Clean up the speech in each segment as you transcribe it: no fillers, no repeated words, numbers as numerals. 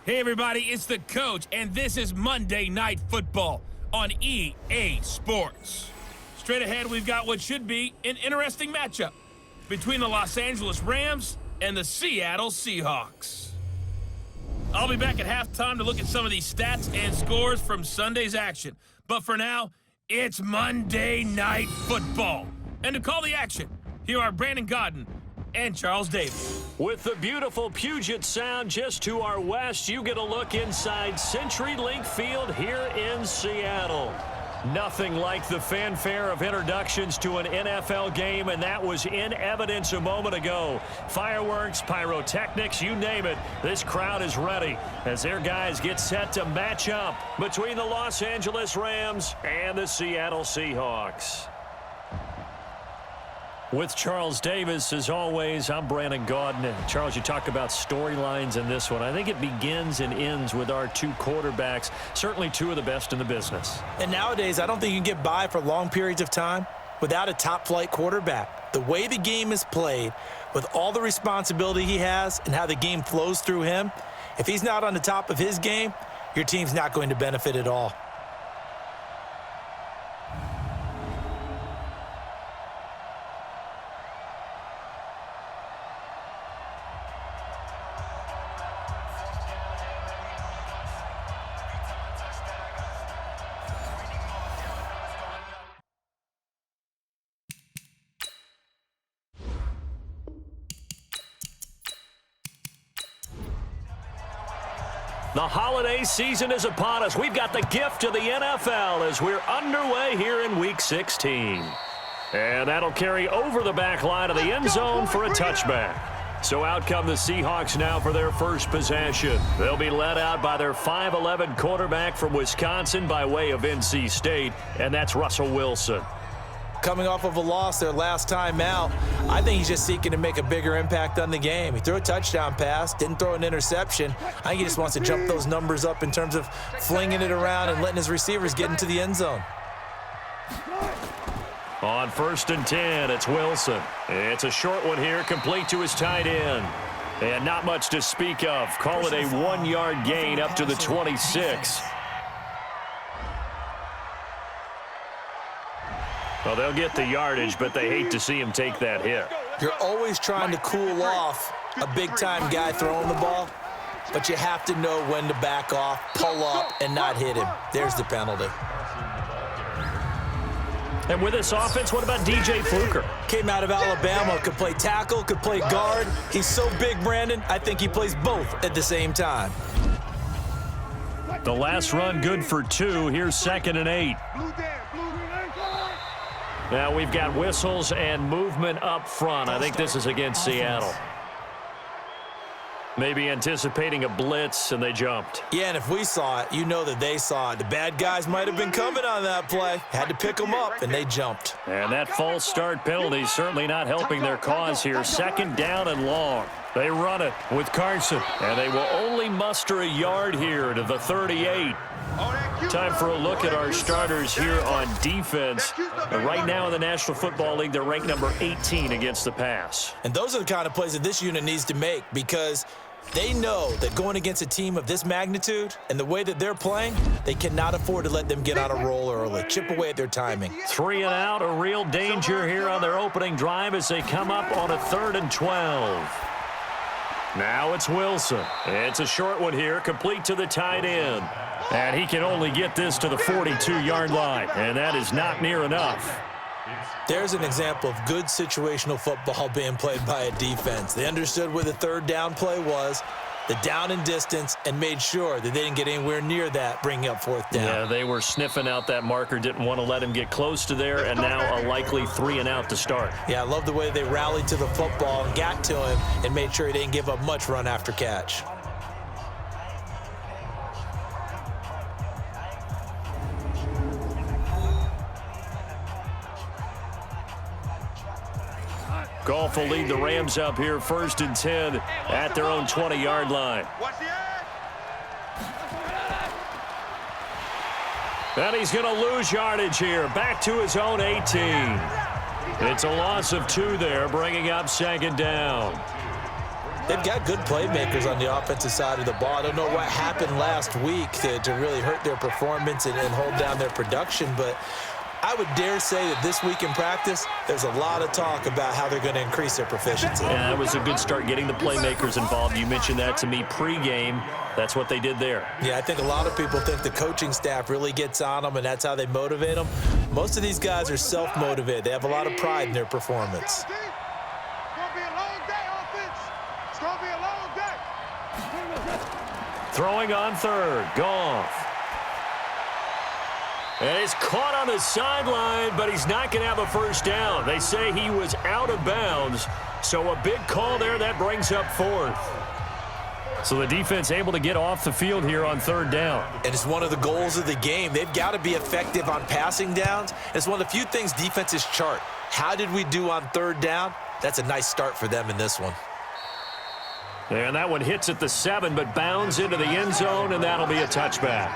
Hey everybody, it's the coach, and this is Monday Night Football on EA Sports. Straight ahead, we've got what should be an interesting matchup between the Los Angeles Rams and the Seattle Seahawks. I'll be back at halftime to look at some of these stats and scores from Sunday's action. But for now, it's Monday Night Football. And to call the action, here are Brandon Godden and Charles Davis. With the beautiful Puget Sound just to our west, you get a look inside CenturyLink Field here in Seattle. Nothing like the fanfare of introductions to an NFL game, and that was in evidence a moment ago. Fireworks, pyrotechnics, you name it. This crowd is ready as their guys get set to match up between the Los Angeles Rams and the Seattle Seahawks. With Charles Davis, as always, I'm Brandon Godden. And Charles, you talk about storylines in this one. I think it begins and ends with our two quarterbacks, certainly two of the best in the business. And nowadays, I don't think you can get by for long periods of time without a top-flight quarterback. The way the game is played, with all the responsibility he has and how the game flows through him, if he's not on the top of his game, your team's not going to benefit at all. The holiday season is upon us. We've got the gift of the NFL as we're underway here in Week 16. And that'll carry over the back line of the end zone for a touchback. So out come the Seahawks now for their first possession. They'll be led out by their 5'11" quarterback from Wisconsin by way of NC State, and that's Russell Wilson. Coming off of a loss their last time out, I think he's just seeking to make a bigger impact on the game. He threw a touchdown pass, didn't throw an interception. I think he just wants to jump those numbers up in terms of flinging it around and letting his receivers get into the end zone. On 1st and 10, it's Wilson. It's a short one here, complete to his tight end. And not much to speak of. Call it a 1-yard gain up to the 26. Well, they'll get the yardage, but they hate to see him take that hit. You're always trying to cool off a big-time guy throwing the ball, but you have to know when to back off, pull up, and not hit him. There's the penalty. And with this offense, what about DJ Fluker? Came out of Alabama, could play tackle, could play guard. He's so big, Brandon, I think he plays both at the same time. The last run good for 2. Here's 2nd and 8. Now we've got whistles and movement up front. I think this is against Seattle. Maybe anticipating a blitz, and they jumped. Yeah, and if we saw it, you know that they saw it. The bad guys might have been coming on that play. Had to pick them up, and they jumped. And that false start penalty certainly not helping their cause here. 2nd down and long. They run it with Carson, and they will only muster a yard here to the 38. Time for a look at our starters here on defense. Right now in the National Football League, they're ranked number 18 against the pass. And those are the kind of plays that this unit needs to make because they know that going against a team of this magnitude and the way that they're playing, they cannot afford to let them get on a roll early. Chip away at their timing. 3 and out, a real danger here on their opening drive as they come up on a 3rd and 12. Now it's Wilson. It's a short one here, complete to the tight end. And he can only get this to the 42-yard line, and that is not near enough. There's an example of good situational football being played by a defense. They understood where the 3rd down play was, the down and distance, and made sure that they didn't get anywhere near that, bringing up 4th down. Yeah, they were sniffing out that marker, didn't want to let him get close to there, and now a likely 3 and out to start. Yeah, I love the way they rallied to the football and got to him and made sure he didn't give up much run after catch. Goff will lead the Rams up here 1st and 10 at their own 20-yard line. And he's going to lose yardage here. Back to his own 18. It's a loss of 2 there, bringing up 2nd down. They've got good playmakers on the offensive side of the ball. I don't know what happened last week to really hurt their performance and hold down their production, but I would dare say that this week in practice, there's a lot of talk about how they're going to increase their proficiency. Yeah, that was a good start getting the playmakers involved. You mentioned that to me pregame. That's what they did there. Yeah, I think a lot of people think the coaching staff really gets on them, and that's how they motivate them. Most of these guys are self-motivated. They have a lot of pride in their performance. Throwing on third, Goff. And he's caught on the sideline, but he's not going to have a first down. They say he was out of bounds, so a big call there. That brings up fourth. So the defense able to get off the field here on third down. And it's one of the goals of the game. They've got to be effective on passing downs. It's one of the few things defenses chart. How did we do on third down? That's a nice start for them in this one. And that one hits at the 7, but bounds into the end zone, and that'll be a touchback.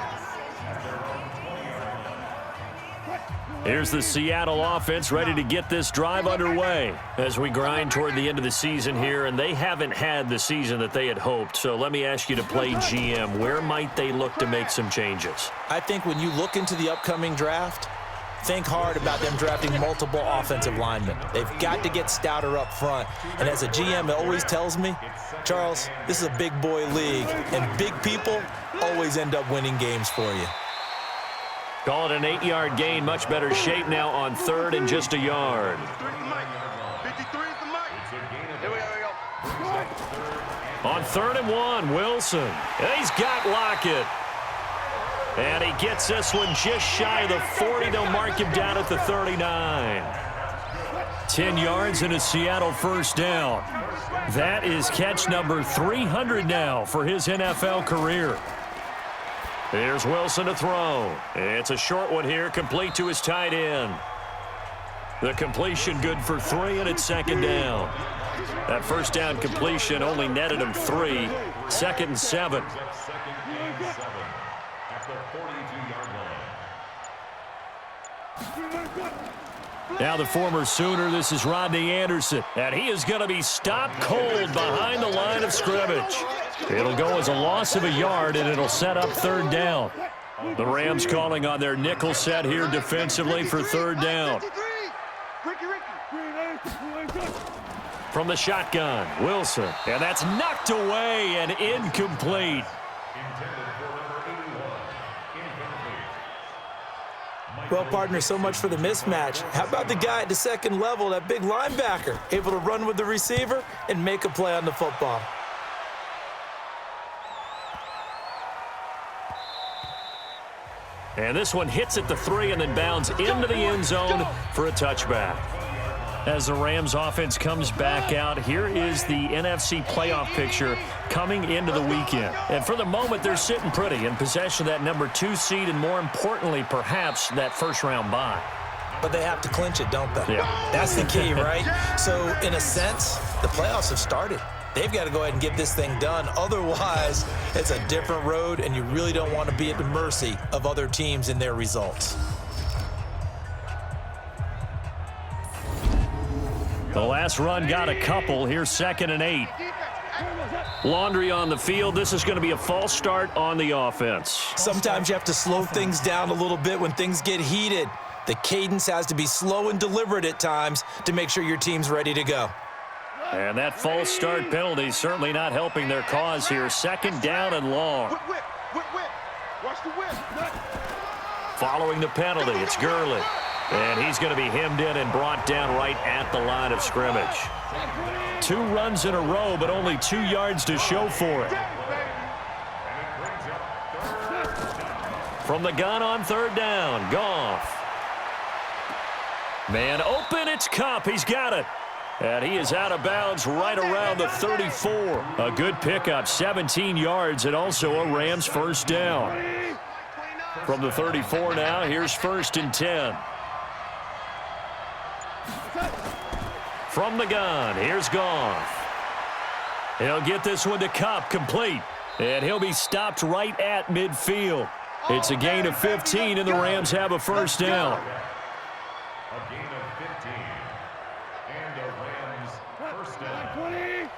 Here's the Seattle offense ready to get this drive underway as we grind toward the end of the season here, and they haven't had the season that they had hoped. So let me ask you to play GM. Where might they look to make some changes? I think when you look into the upcoming draft, think hard about them drafting multiple offensive linemen. They've got to get stouter up front. And as a GM, it always tells me, Charles, this is a big boy league, and big people always end up winning games for you. Call it an 8-yard gain. Much better shape now on third and just a yard. On 3rd and 1, Wilson. And he's got Lockett. And he gets this one just shy of the 40. They'll mark him down at the 39. 10 yards and a Seattle first down. That is catch number 300 now for his NFL career. Here's Wilson to throw. It's a short one here, complete to his tight end. The completion good for 3, and it's second down. That first down completion only netted him 3. 2nd and 7. Now the former Sooner, this is Rodney Anderson, and he is going to be stopped cold behind the line of scrimmage. It'll go as a loss of a yard, and it'll set up third down. The Rams calling on their nickel set here defensively for third down. From the shotgun, Wilson, and that's knocked away and incomplete. Well, partner, so much for the mismatch. How about the guy at the second level, that big linebacker, able to run with the receiver and make a play on the football? And this one hits at the 3 and then bounds into the end zone for a touchback. As the Rams offense comes back out, here is the NFC playoff picture coming into the weekend. And for the moment, they're sitting pretty in possession of that number 2 seed and, more importantly, perhaps that first-round bye. But they have to clinch it, don't they? Yeah. That's the key, right? So, in a sense, the playoffs have started. They've got to go ahead and get this thing done. Otherwise, it's a different road, and you really don't want to be at the mercy of other teams and their results. The last run got a couple. Here's 2nd and 8. Laundry on the field. This is going to be a false start on the offense. Sometimes you have to slow things down a little bit when things get heated. The cadence has to be slow and deliberate at times to make sure your team's ready to go. And that false start penalty certainly not helping their cause here. 2nd down and long. Following the penalty, it's Gurley. And he's going to be hemmed in and brought down right at the line of scrimmage. 2 runs in a row, but only 2 yards to show for it. From the gun on 3rd down, Goff. Man open, it's Kupp. He's got it. And he is out of bounds right around the 34. A good pickup, 17 yards, and also a Rams first down. From the 34 now, here's 1st and 10. From the gun, here's Goff. He'll get this one to Kupp, complete. And he'll be stopped right at midfield. It's a gain of 15, and the Rams have a first down. A gain of 15. And the Rams first down.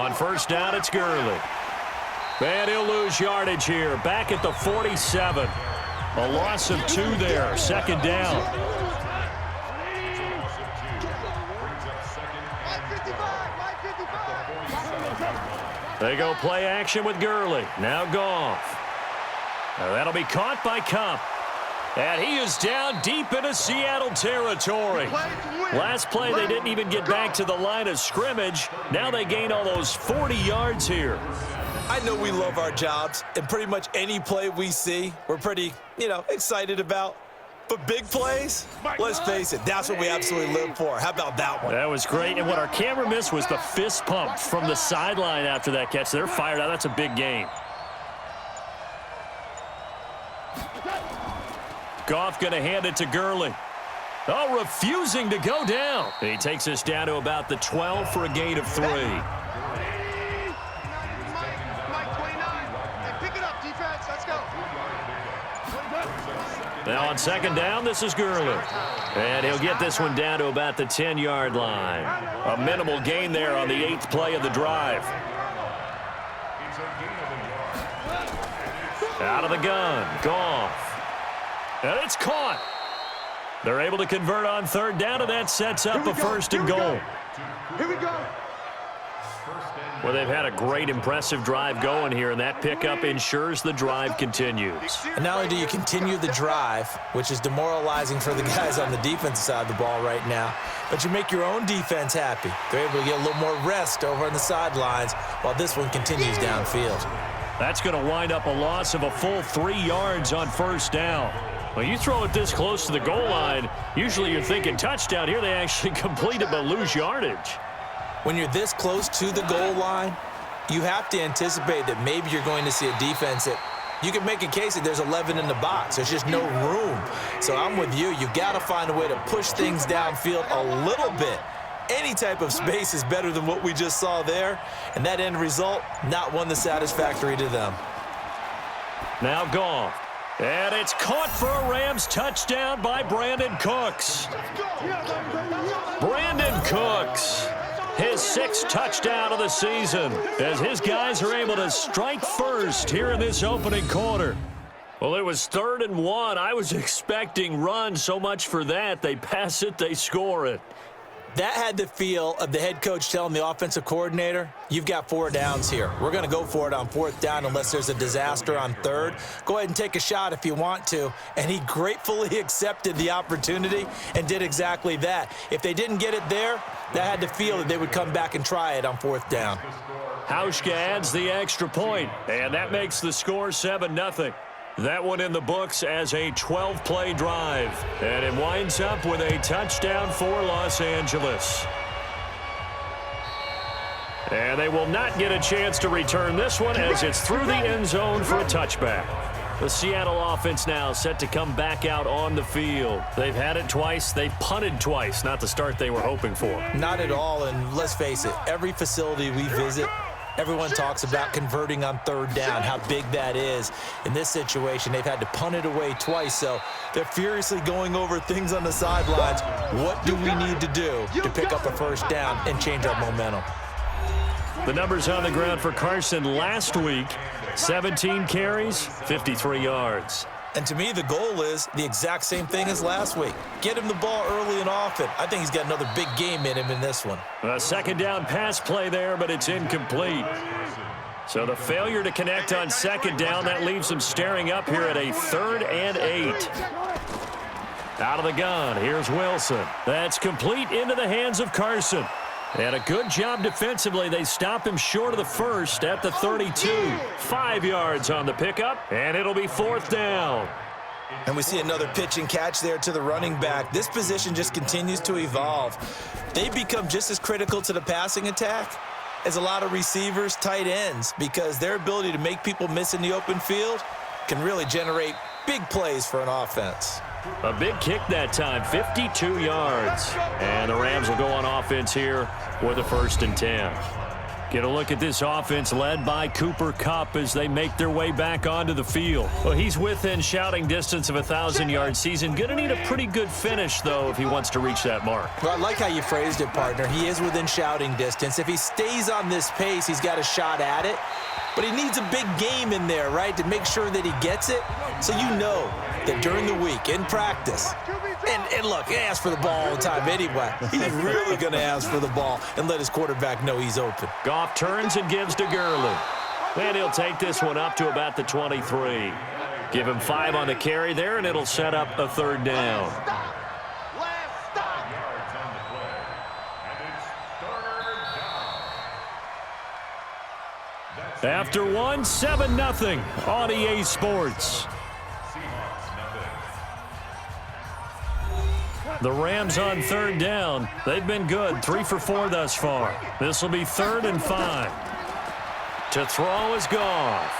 On first down, it's Gurley. And he'll lose yardage here. Back at the 47. A loss of 2 there. Second down. They go play action with Gurley. Now Goff. Now that'll be caught by Kupp. And he is down deep into Seattle territory. Last play, they didn't even get back to the line of scrimmage. Now they gain all those 40 yards here. I know we love our jobs, and pretty much any play we see, we're pretty, excited about. But big plays, let's face it, that's what we absolutely live for. How about that one? That was great, and what our camera missed was the fist pump from the sideline after that catch. They're fired out. That's a big game. Goff going to hand it to Gurley. Oh, refusing to go down. He takes us down to about the 12 for a gain of 3. Now on second down, this is Gurley. And he'll get this one down to about the 10-yard line. A minimal gain there on the 8th play of the drive. Out of the gun, Goff. And it's caught. They're able to convert on third down, and that sets up a first and goal. Here we go. Well, they've had a great, impressive drive going here, and that pickup ensures the drive continues. And not only do you continue the drive, which is demoralizing for the guys on the defensive side of the ball right now, but you make your own defense happy. They're able to get a little more rest over on the sidelines while this one continues downfield. That's going to wind up a loss of a full 3 yards on first down. Well, you throw it this close to the goal line, usually you're thinking touchdown. Here they actually complete it but lose yardage. When you're this close to the goal line, you have to anticipate that maybe you're going to see a defense that you can make a case that there's 11 in the box. There's just no room. So I'm with you. You got to find a way to push things downfield a little bit. Any type of space is better than what we just saw there. And that end result, not one that's satisfactory to them. Now Goff. And it's caught for a Rams touchdown by Brandon Cooks. Brandon Cooks, his 6th touchdown of the season, as his guys are able to strike first here in this opening quarter. Well, it was 3rd and 1. I was expecting run, so much for that. They pass it, they score it. That had the feel of the head coach telling the offensive coordinator, you've got 4 downs here. We're going to go for it on 4th down unless there's a disaster on 3rd. Go ahead and take a shot if you want to. And he gratefully accepted the opportunity and did exactly that. If they didn't get it there, that had the feel that they would come back and try it on 4th down. Hauschka adds the extra point, and that makes the score 7-0. That one in the books as a 12-play drive. And it winds up with a touchdown for Los Angeles. And they will not get a chance to return this one as it's through the end zone for a touchback. The Seattle offense now set to come back out on the field. They've had it twice. They've punted twice. Not the start they were hoping for. Not at all, and let's face it, every facility we visit, everyone talks about converting on 3rd down, how big that is. In this situation, they've had to punt it away twice, so they're furiously going over things on the sidelines. What do we need to do to pick up a 1st down and change our momentum? The numbers on the ground for Carson last week, 17 carries, 53 yards. And to me, the goal is the exact same thing as last week. Get him the ball early and often. I think he's got another big game in him in this one. A 2nd down pass play there, but it's incomplete. So the failure to connect on 2nd down, that leaves them staring up here at a 3rd and 8. Out of the gun, here's Wilson. That's complete into the hands of Carson. And a good job defensively. They stop him short of the 1st at the 32. 5 yards on the pickup, and it'll be 4th down. And we see another pitch and catch there to the running back. This position just continues to evolve. They become just as critical to the passing attack as a lot of receivers, tight ends, because their ability to make people miss in the open field can really generate big plays for an offense. A big kick that time, 52 yards. And the Rams will go on offense here with a 1st and 10. Get a look at this offense led by Cooper Kupp as they make their way back onto the field. Well, he's within shouting distance of a 1,000-yard season. Going to need a pretty good finish, though, if he wants to reach that mark. Well, I like how you phrased it, partner. He is within shouting distance. If he stays on this pace, he's got a shot at it. But he needs a big game in there, right, to make sure that he gets it. So you know that during the week, in practice, and look, he asks for the ball all the time anyway. He's really going to ask for the ball and let his quarterback know he's open. Goff turns and gives to Gurley. And he'll take this one up to about the 23. Give him 5 on the carry there, and it'll set up a 3rd down. After one, 7-0 on EA Sports. The Rams on 3rd down. They've been good, 3 for 4 thus far. This will be 3rd and 5. To throw is Goff.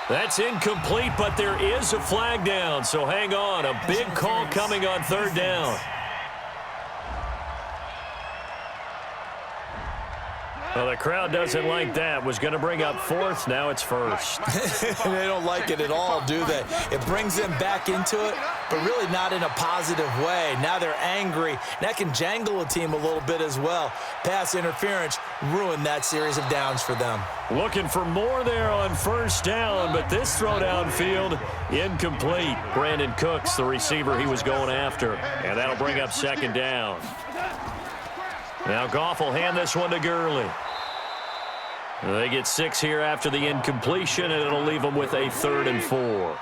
That's incomplete, but there is a flag down, so hang on. A big call coming on 3rd down. Well, the crowd doesn't like that. Was going to bring up 4th. Now it's 1st. They don't like it at all, do they? It brings them back into it, but really not in a positive way. Now they're angry. That can jangle a team a little bit as well. Pass interference ruined that series of downs for them. Looking for more there on 1st down, but this throw downfield, incomplete. Brandon Cooks, the receiver he was going after, and that'll bring up 2nd down. Now Goff will hand this one to Gurley. They get 6 here after the incompletion, and it'll leave them with a 3rd and 4.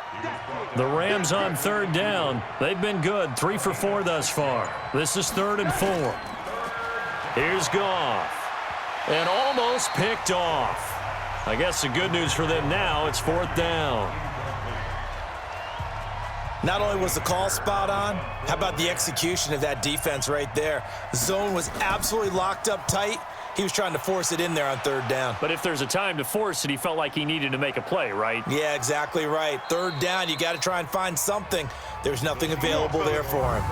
The Rams on 3rd down. They've been good, 3 for 4 thus far. This is 3rd and 4. Here's Goff. And almost picked off. I guess the good news for them now, it's 4th down. Not only was the call spot on, how about the execution of that defense right there? The zone was absolutely locked up tight. He was trying to force it in there on 3rd down. But if there's a time to force it, he felt like he needed to make a play, right? Yeah, exactly right. 3rd down, you got to try and find something. There's nothing available there for him.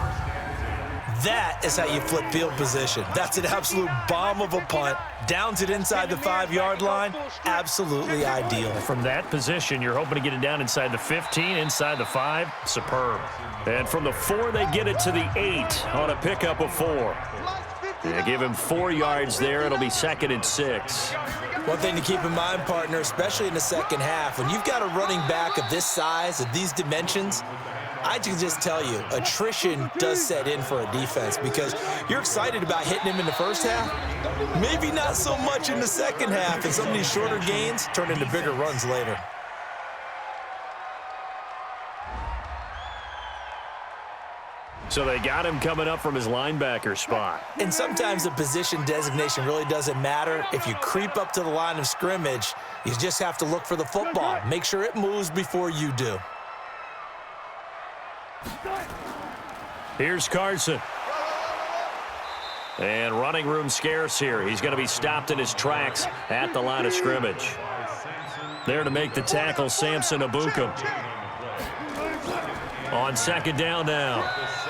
That is how you flip field position. That's an absolute bomb of a punt. Downs it inside the 5-yard line. Absolutely ideal. From that position, you're hoping to get it down inside the 15, inside the 5. Superb. And from the 4, they get it to the 8 on a pickup of 4. They give him 4 yards there. It'll be 2nd and 6. One thing to keep in mind, partner, especially in the second half, when you've got a running back of this size, of these dimensions, I can just tell you, attrition does set in for a defense because you're excited about hitting him in the first half. Maybe not so much in the second half, and some of these shorter gains turn into bigger runs later. So they got him coming up from his linebacker spot. And sometimes the position designation really doesn't matter. If you creep up to the line of scrimmage, you just have to look for the football. Make sure it moves before you do. Here's Carson. And running room scarce here. He's going to be stopped in his tracks at the line of scrimmage. There to make the tackle, Samson Abukum. On 2nd down now.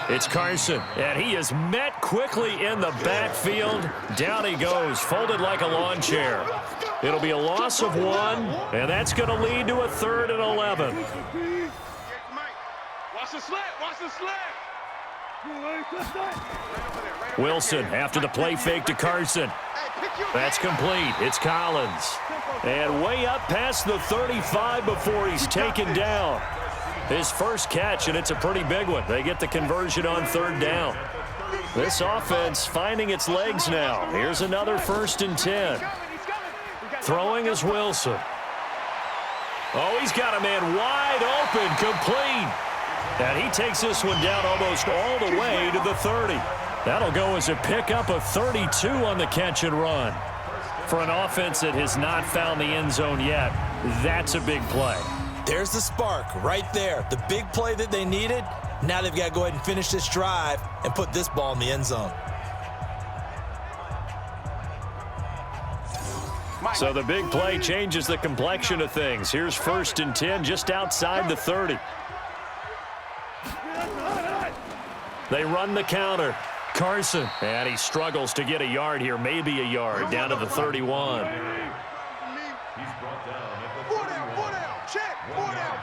It's Carson, and he is met quickly in the backfield. Down he goes, folded like a lawn chair. It'll be a loss of 1, and that's going to lead to a 3rd and 11. Watch the slant, watch the slant. Wilson after the play fake to Carson. That's complete. It's Collins. And way up past the 35 before he's taken down. His first catch, and it's a pretty big one. They get the conversion on 3rd down. This offense finding its legs now. Here's another 1st and 10. Throwing is Wilson. Oh, he's got a man wide open, complete. And he takes this one down almost all the way to the 30. That'll go as a pickup of 32 on the catch and run. For an offense that has not found the end zone yet, that's a big play. There's the spark right there. The big play that they needed. Now they've got to go ahead and finish this drive and put this ball in the end zone. So the big play changes the complexion of things. Here's 1st and 10 just outside the 30. They run the counter. Carson. And he struggles to get a yard here, maybe a yard, down to the 31. He's brought down at the 31. Check. 4 down.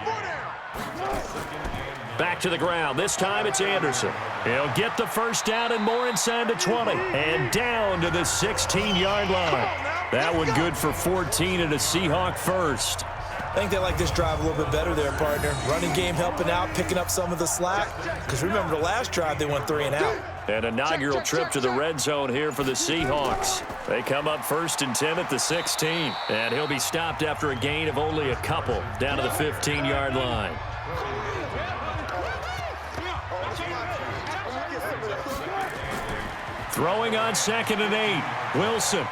Back to the ground. This time it's Anderson. He'll get the first down and more inside the 20. And down to the 16-yard line. That one good for 14 and a Seahawk first. I think they like this drive a little bit better there, partner. Running game helping out, picking up some of the slack. Because remember the last drive, they went 3 and out. An inaugural trip to the red zone here for the Seahawks. They come up 1st and 10 at the 16. And he'll be stopped after a gain of only a couple, down to the 15-yard line. Throwing on 2nd and 8. Wilson.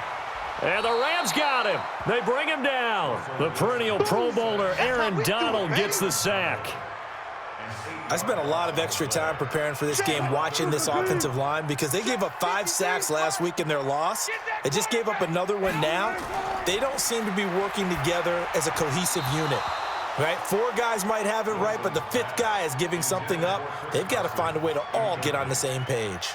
And the Rams got him. They bring him down. The perennial Pro Bowler Aaron Donald gets the sack. I spent a lot of extra time preparing for this game watching this offensive line because they gave up 5 sacks last week in their loss. They just gave up another one now. They don't seem to be working together as a cohesive unit. Right? 4 guys might have it right, but the 5th guy is giving something up. They've got to find a way to all get on the same page.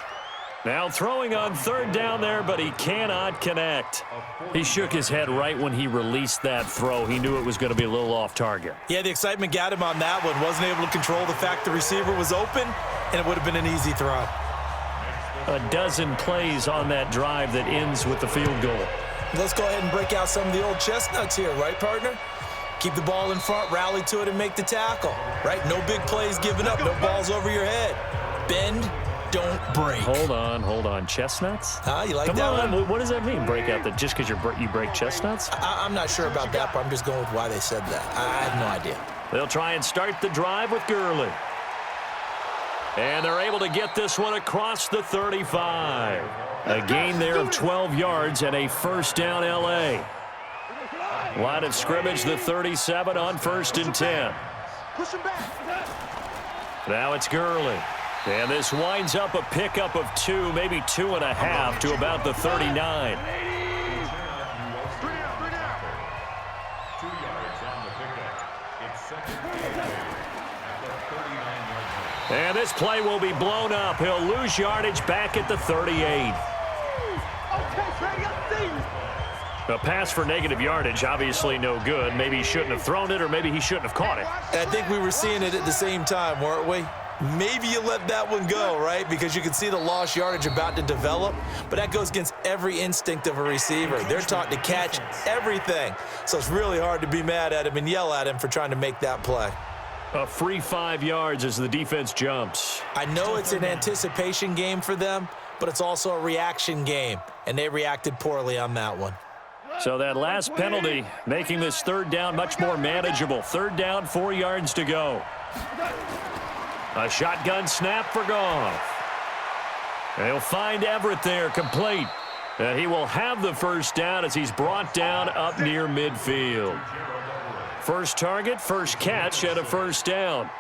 Now throwing on 3rd down there, but he cannot connect. He shook his head right when he released that throw. He knew it was going to be a little off target. Yeah, the excitement got him on that one. Wasn't able to control the fact the receiver was open, and it would have been an easy throw. A dozen plays on that drive that ends with the field goal. Let's go ahead and break out some of the old chestnuts here, right, partner? Keep the ball in front, rally to it, and make the tackle, right? No big plays given up, no balls over your head. Bend, don't break. Hold on. Chestnuts? You like Come that on. one? What does that mean, break out? That just because you break chestnuts? I'm not sure about that, but I'm just going with why they said that. I have no idea. They'll try and start the drive with Gurley. And they're able to get this one across the 35. A gain there of 12 yards and a first down L.A. Line of scrimmage, the 37 on 1st and 10. Now it's Gurley. And this winds up a pickup of 2, maybe 2.5 to about the 39. And this play will be blown up. He'll lose yardage back at the 38. A pass for negative yardage, obviously no good. Maybe he shouldn't have thrown it, or maybe he shouldn't have caught it. I think we were seeing it at the same time, weren't we? Maybe you let that one go, right? Because you can see the lost yardage about to develop, but that goes against every instinct of a receiver. They're taught to catch everything, so it's really hard to be mad at him and yell at him for trying to make that play. A free 5 yards as the defense jumps. I know it's an anticipation game for them, but it's also a reaction game, and they reacted poorly on that one. So that last penalty making this 3rd down much more manageable. 3rd down, 4 yards to go. A shotgun snap for Goff. They'll find Everett there, complete. He will have the first down as he's brought down up near midfield. First target, first catch, and a first down.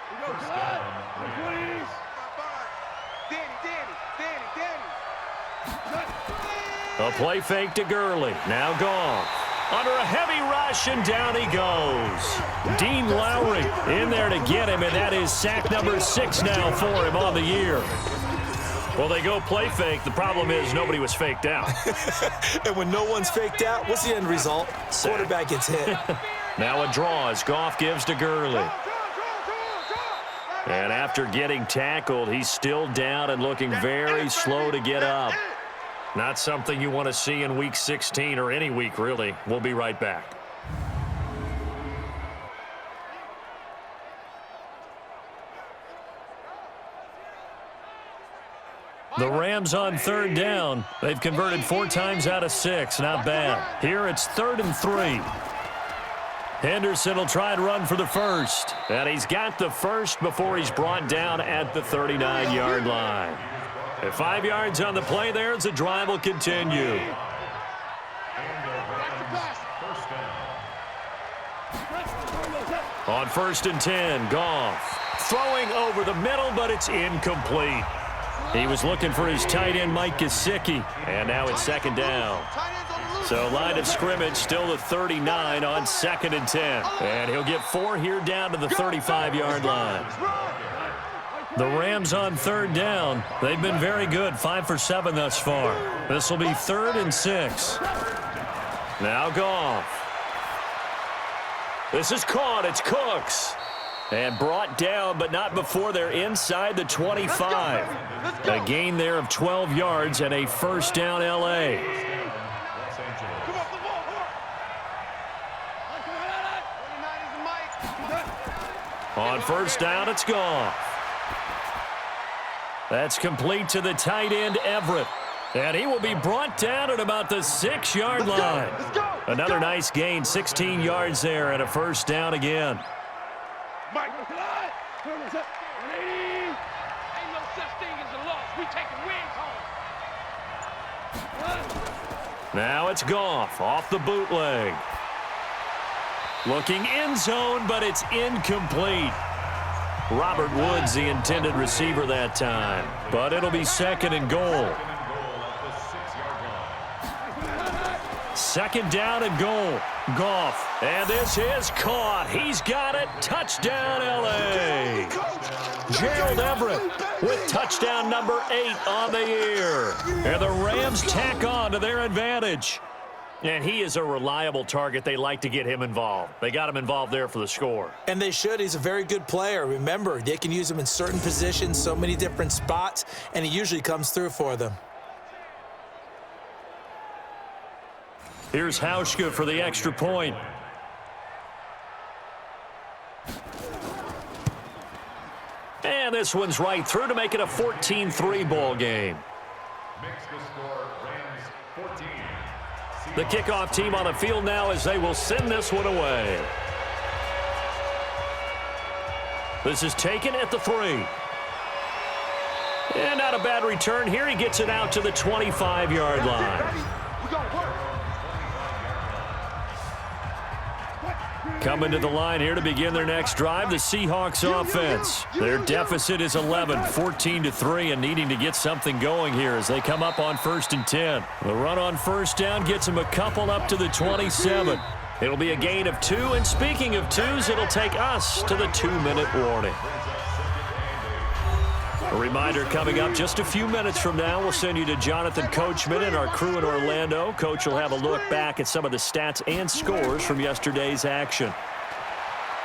A play fake to Gurley. Now Goff. Under a heavy rush, and down he goes. Dean Lowry in there to get him, and that is sack number 6 now for him on the year. Well, they go play fake. The problem is nobody was faked out. And when no one's faked out, what's the end result? Quarterback gets hit. Now a draw as Goff gives to Gurley. And after getting tackled, he's still down and looking very slow to get up. Not something you want to see in Week 16 or any week, really. We'll be right back. The Rams on 3rd down. They've converted 4 times out of 6. Not bad. Here it's 3rd and 3. Henderson will try and run for the first. And he's got the first before he's brought down at the 39-yard line. At 5 yards on the play there as the drive will continue. On 1st and 10, Goff throwing over the middle, but it's incomplete. He was looking for his tight end, Mike Gesicki, and now it's 2nd down. So line of scrimmage still the 39 on 2nd and 10. And he'll get 4 here down to the 35-yard line. The Rams on third down. They've been very good, 5 for 7 thus far. This will be 3rd and 6. Now Goff. This is caught. It's Cooks. And brought down, but not before they're inside the 25. A gain there of 12 yards and a first down L.A. On first down, it's Goff. That's complete to the tight end, Everett. And he will be brought down at about the 6-yard line. Another nice gain, 16 yards there, and a first down again. Ain't no such thing as a loss. We taking wins home. Now it's Goff off the bootleg. Looking end zone, but it's incomplete. Robert Woods, the intended receiver that time. But it'll be 2nd and goal. 2nd down and goal. Goff. And this is caught. He's got it. Touchdown, L.A. Gerald Everett with touchdown number 8 on the year. And the Rams tack on to their advantage. And he is a reliable target. They like to get him involved. They got him involved there for the score. And they should. He's a very good player. Remember, they can use him in certain positions, so many different spots, and he usually comes through for them. Here's Hauschka for the extra point. And this one's right through to make it a 14-3 ball game. Makes the score Rams 14. The kickoff team on the field now as they will send this one away. This is taken at the 3. And not a bad return here. He gets it out to the 25-yard line. Coming to the line here to begin their next drive, the Seahawks offense. Their deficit is 11, 14-3, and needing to get something going here as they come up on 1st and 10. The run on first down gets them a couple up to the 27. It'll be a gain of 2, and speaking of 2s, it'll take us to the 2-minute warning. A reminder coming up just a few minutes from now, we'll send you to Jonathan Coachman and our crew in Orlando. Coach will have a look back at some of the stats and scores from yesterday's action.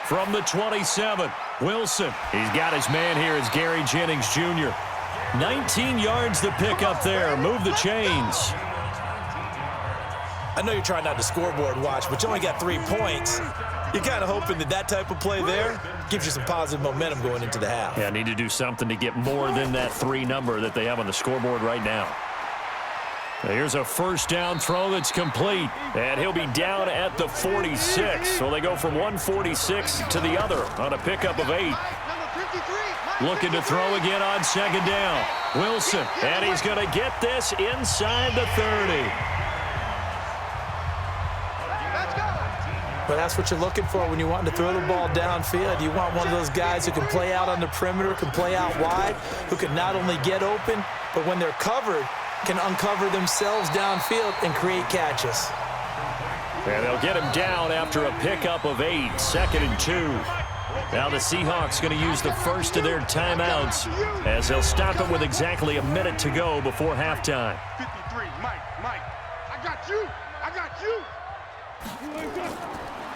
From the 27, Wilson. He's got his man here as Gary Jennings Jr. 19 yards to pick up there. Move the chains. I know you're trying not to scoreboard watch, but you only got 3 points. You're kind of hoping that that type of play there gives you some positive momentum going into the half. Yeah, need to do something to get more than that 3 number that they have on the scoreboard right now. Now here's a first down throw that's complete, and he'll be down at the 46. So they go from 146 to the other on a pickup of 8. Looking to throw again on 2nd down. Wilson, and he's going to get this inside the 30. But that's what you're looking for when you're wanting to throw the ball downfield. You want one of those guys who can play out on the perimeter, can play out wide, who can not only get open, but when they're covered, can uncover themselves downfield and create catches. And they'll get him down after a pickup of 8, 2nd and 2. Now the Seahawks going to use the first of their timeouts as they'll stop it with exactly a minute to go before halftime. 53, Mike, I got you.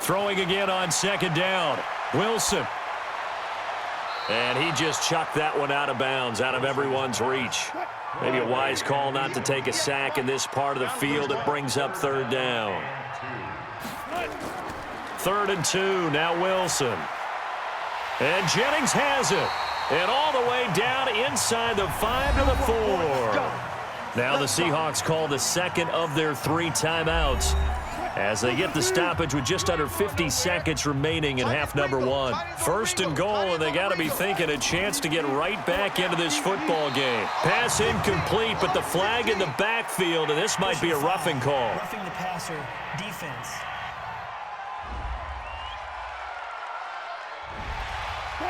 Throwing again on 2nd down. Wilson. And he just chucked that one out of bounds, out of everyone's reach. Maybe a wise call not to take a sack in this part of the field. It brings up 3rd down. 3rd and 2, now Wilson. And Jennings has it. And all the way down inside the 5 to the 4. Now the Seahawks call the second of their 3 timeouts as they get the stoppage with just under 50 seconds remaining in half number 1. 1st and goal, and they got to be thinking a chance to get right back into this football game. Pass incomplete, but the flag in the backfield, and this might be a roughing call. Roughing the passer, defense.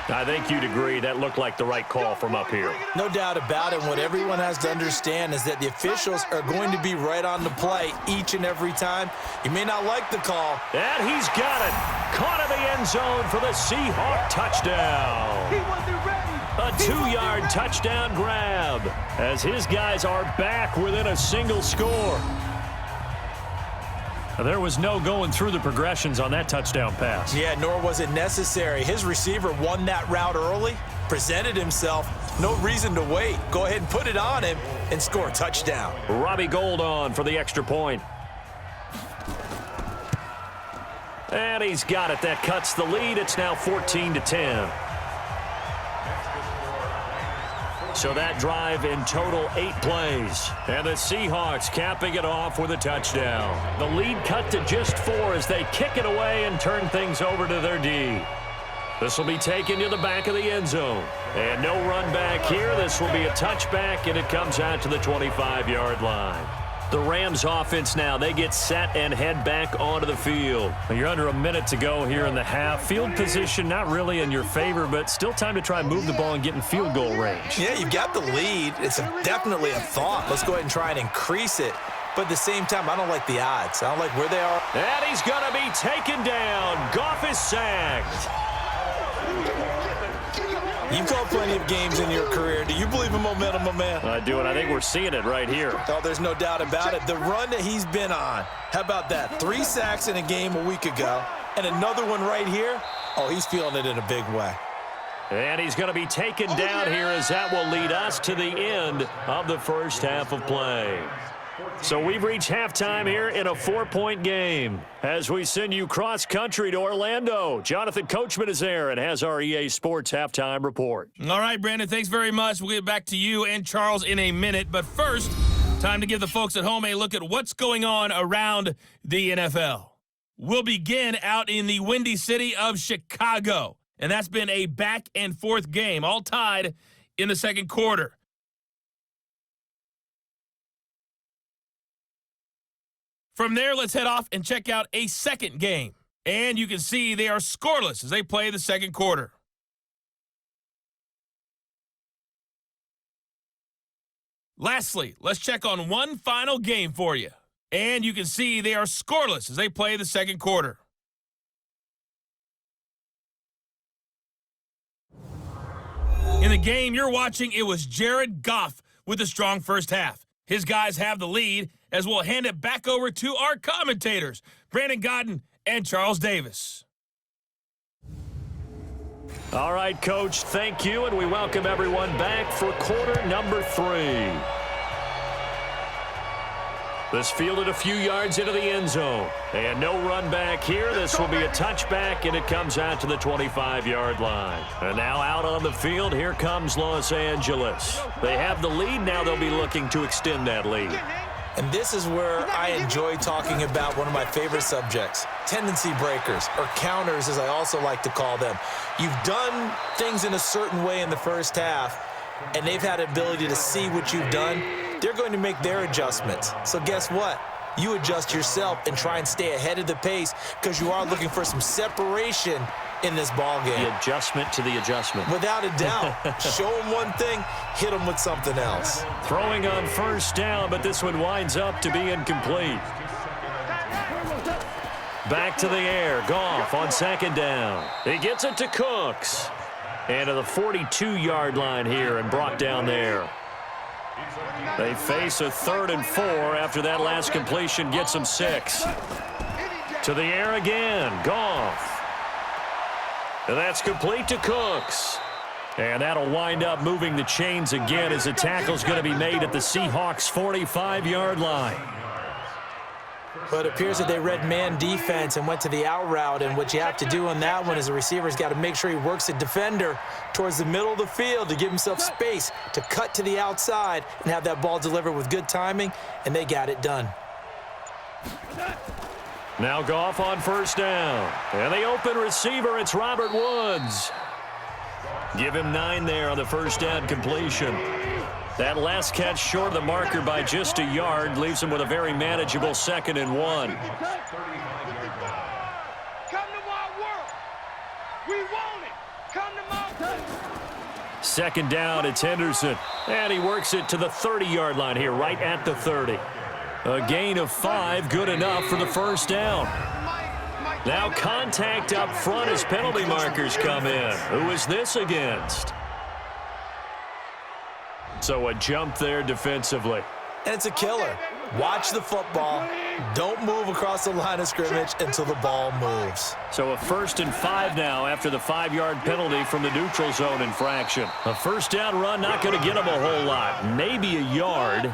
I think you'd agree that looked like the right call from up here. No doubt about it. What everyone has to understand is that the officials are going to be right on the play each and every time. You may not like the call. And he's got it. Caught in the end zone for the Seahawk touchdown. He wasn't ready. A 2-yard touchdown grab as his guys are back within a single score. There was no going through the progressions on that touchdown pass. Yeah, nor was it necessary. His receiver won that route early, presented himself. No reason to wait. Go ahead and put it on him and score a touchdown. Robbie Gould on for the extra point. And he's got it. That cuts the lead. It's now 14-10. So that drive in total 8 plays. And the Seahawks capping it off with a touchdown. The lead cut to just 4 as they kick it away and turn things over to their D. This will be taken to the back of the end zone. And no run back here. This will be a touchback, and it comes out to the 25-yard line. The Rams offense now, they get set and head back onto the field. You're under a minute to go here in the half. Field position not really in your favor, but still time to try and move the ball and get in field goal range. Yeah, you've got the lead. It's definitely a thought. Let's go ahead and try and increase it. But at the same time, I don't like the odds. I don't like where they are. And he's going to be taken down. Goff is sacked. You've called plenty of games in your career. Do you believe in momentum, my man? I do, and I think we're seeing it right here. Oh, there's no doubt about it. The run that he's been on, how about that? 3 sacks in a game a week ago, and another one right here. Oh, he's feeling it in a big way. And he's going to be taken down here as that will lead us to the end of the first half of play. So we've reached halftime here in a 4-point game. As we send you cross-country to Orlando, Jonathan Coachman is there and has our EA Sports halftime report. All right, Brandon, thanks very much. We'll get back to you and Charles in a minute. But first, time to give the folks at home a look at what's going on around the NFL. We'll begin out in the windy city of Chicago. And that's been a back-and-forth game, all tied in the second quarter. From there, let's head off and check out a second game. And you can see they are scoreless as they play the second quarter. Lastly, let's check on one final game for you. And you can see they are scoreless as they play the second quarter. In the game you're watching, it was Jared Goff with a strong first half. His guys have the lead as we'll hand it back over to our commentators, Brandon Godden and Charles Davis. All right, Coach, thank you, and we welcome everyone back for quarter number 3. This fielded a few yards into the end zone. And no run back here. This will be a touchback, and it comes out to the 25-yard line. And now out on the field, here comes Los Angeles. They have the lead. Now they'll be looking to extend that lead. And this is where I enjoy talking about one of my favorite subjects, tendency breakers, or counters as I also like to call them. You've done things in a certain way in the first half, and they've had the ability to see what you've done. They're going to make their adjustments. So guess what? You adjust yourself and try and stay ahead of the pace because you are looking for some separation in this ball game. The adjustment to the adjustment. Without a doubt. Show them one thing, hit them with something else. Throwing on first down, but this one winds up to be incomplete. Back to the air. Goff on second down. He gets it to Cooks. And to the 42-yard line here and brought down there. They face a 3rd and 4 after that last completion gets them 6. To the air again. Goff. And that's complete to Cooks. And that'll wind up moving the chains again as the tackle's going to be made at the Seahawks' 45-yard line. But it appears that they read man defense and went to the out route, and what you have to do on that one is the receiver's got to make sure he works the defender towards the middle of the field to give himself space to cut to the outside and have that ball delivered with good timing, and they got it done. Now Goff on first down. And the open receiver, it's Robert Woods. Give him 9 there on the first down completion. That last catch short of the marker by just a yard leaves him with a very manageable 2nd and 1. Come to my world. We want it. Come to my world. Second down, it's Henderson. And he works it to the 30-yard line here, right at the 30. A gain of 5, good enough for the first down. Now contact up front as penalty markers come in. Who is this against? So a jump there defensively. And it's a killer. Watch the football. Don't move across the line of scrimmage until the ball moves. So a 1st and 5 now after the 5-yard penalty from the neutral zone infraction. A first down run, not going to get him a whole lot. Maybe a yard.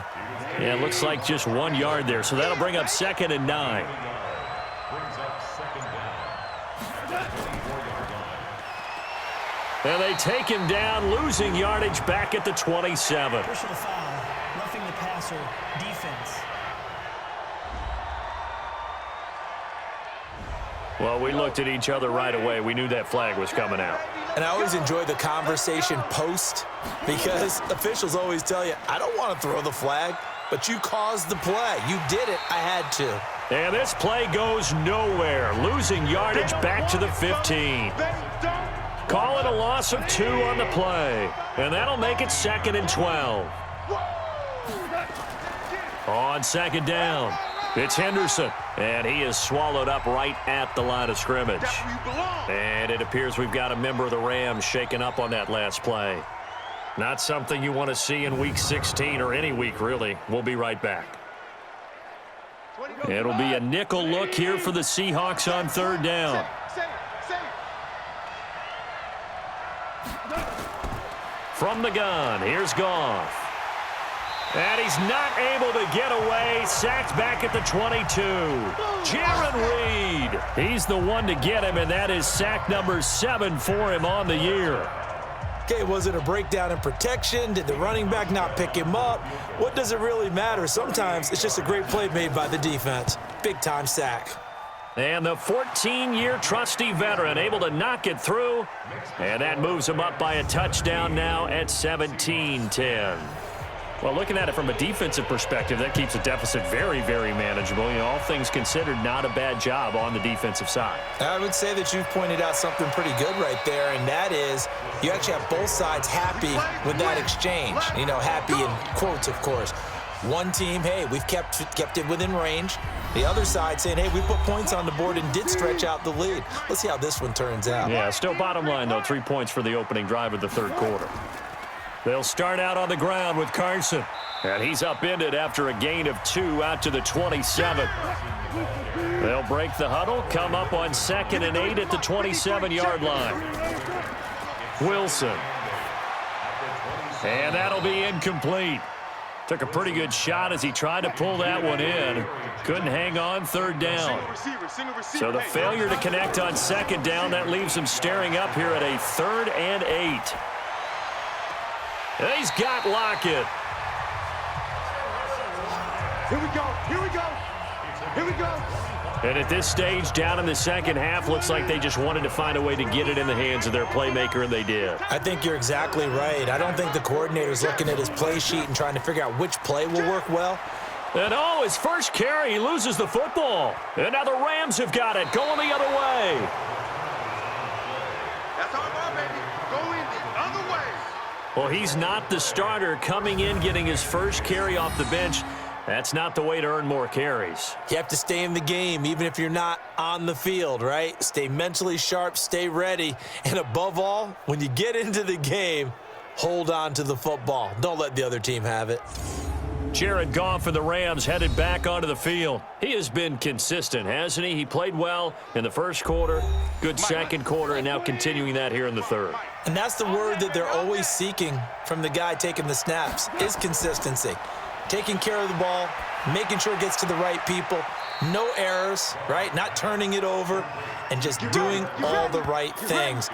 Yeah, it looks like just 1 yard there. So that'll bring up 2nd and 9. And they take him down, losing yardage back at the 27. Personal foul, roughing the passer, defense. Well, we looked at each other right away. We knew that flag was coming out. And I always enjoy the conversation post because officials always tell you, I don't want to throw the flag, but you caused the play. You did it. I had to. And this play goes nowhere, losing yardage back to the 15. Call it a loss of 2 on the play. And that'll make it 2nd and 12. On 2nd down, it's Henderson. And he is swallowed up right at the line of scrimmage. And it appears we've got a member of the Rams shaken up on that last play. Not something you want to see in Week 16 or any week, really. We'll be right back. It'll be a nickel look here for the Seahawks on 3rd down. From the gun, here's Goff. And he's not able to get away. Sacked back at the 22. Jaron Reed. He's the one to get him, and that is sack number 7 for him on the year. Okay, was it a breakdown in protection? Did the running back not pick him up? What does it really matter? Sometimes it's just a great play made by the defense. Big-time sack. And the 14-year trusty veteran able to knock it through. And that moves him up by a touchdown now at 17-10. Well, looking at it from a defensive perspective, that keeps the deficit very, very manageable. You know, all things considered, not a bad job on the defensive side. I would say that you've pointed out something pretty good right there, and that is you actually have both sides happy with that exchange. You know, happy in quotes, of course. One team, hey, we've kept it within range. The other side saying, hey, we put points on the board and did stretch out the lead. Let's see how this one turns out. Yeah, still bottom line, though, 3 points for the opening drive of the 3rd quarter. They'll start out on the ground with Carson. And he's upended after a gain of 2 out to the 27. They'll break the huddle, come up on 2nd and 8 at the 27-yard line. Wilson. And that'll be incomplete. Took a pretty good shot as he tried to pull that one in. Couldn't hang on 3rd down. So the failure to connect on 2nd down, that leaves him staring up here at a 3rd and 8. He's got Lockett. Here we go. Here we go. Here we go. And at this stage, down in the 2nd half, looks like they just wanted to find a way to get it in the hands of their playmaker, and they did. I think you're exactly right. I don't think the coordinator's looking at his play sheet and trying to figure out which play will work well. And oh, his first carry, he loses the football. And now the Rams have got it, going the other way. That's our ball, baby. Go in the other way. Well, he's not the starter coming in, getting his first carry off the bench. That's not the way to earn more carries. You have to stay in the game, even if you're not on the field, right? Stay mentally sharp, stay ready, and above all, when you get into the game, hold on to the football. Don't let the other team have it. Jared Goff and the Rams headed back onto the field. He has been consistent, hasn't he? He played well in the 1st quarter, good 2nd quarter, and now continuing that here in the 3rd. And that's the word that they're always seeking from the guy taking the snaps, is consistency. Taking care of the ball, making sure it gets to the right people, no errors, right? Not turning it over, and just doing all the right things.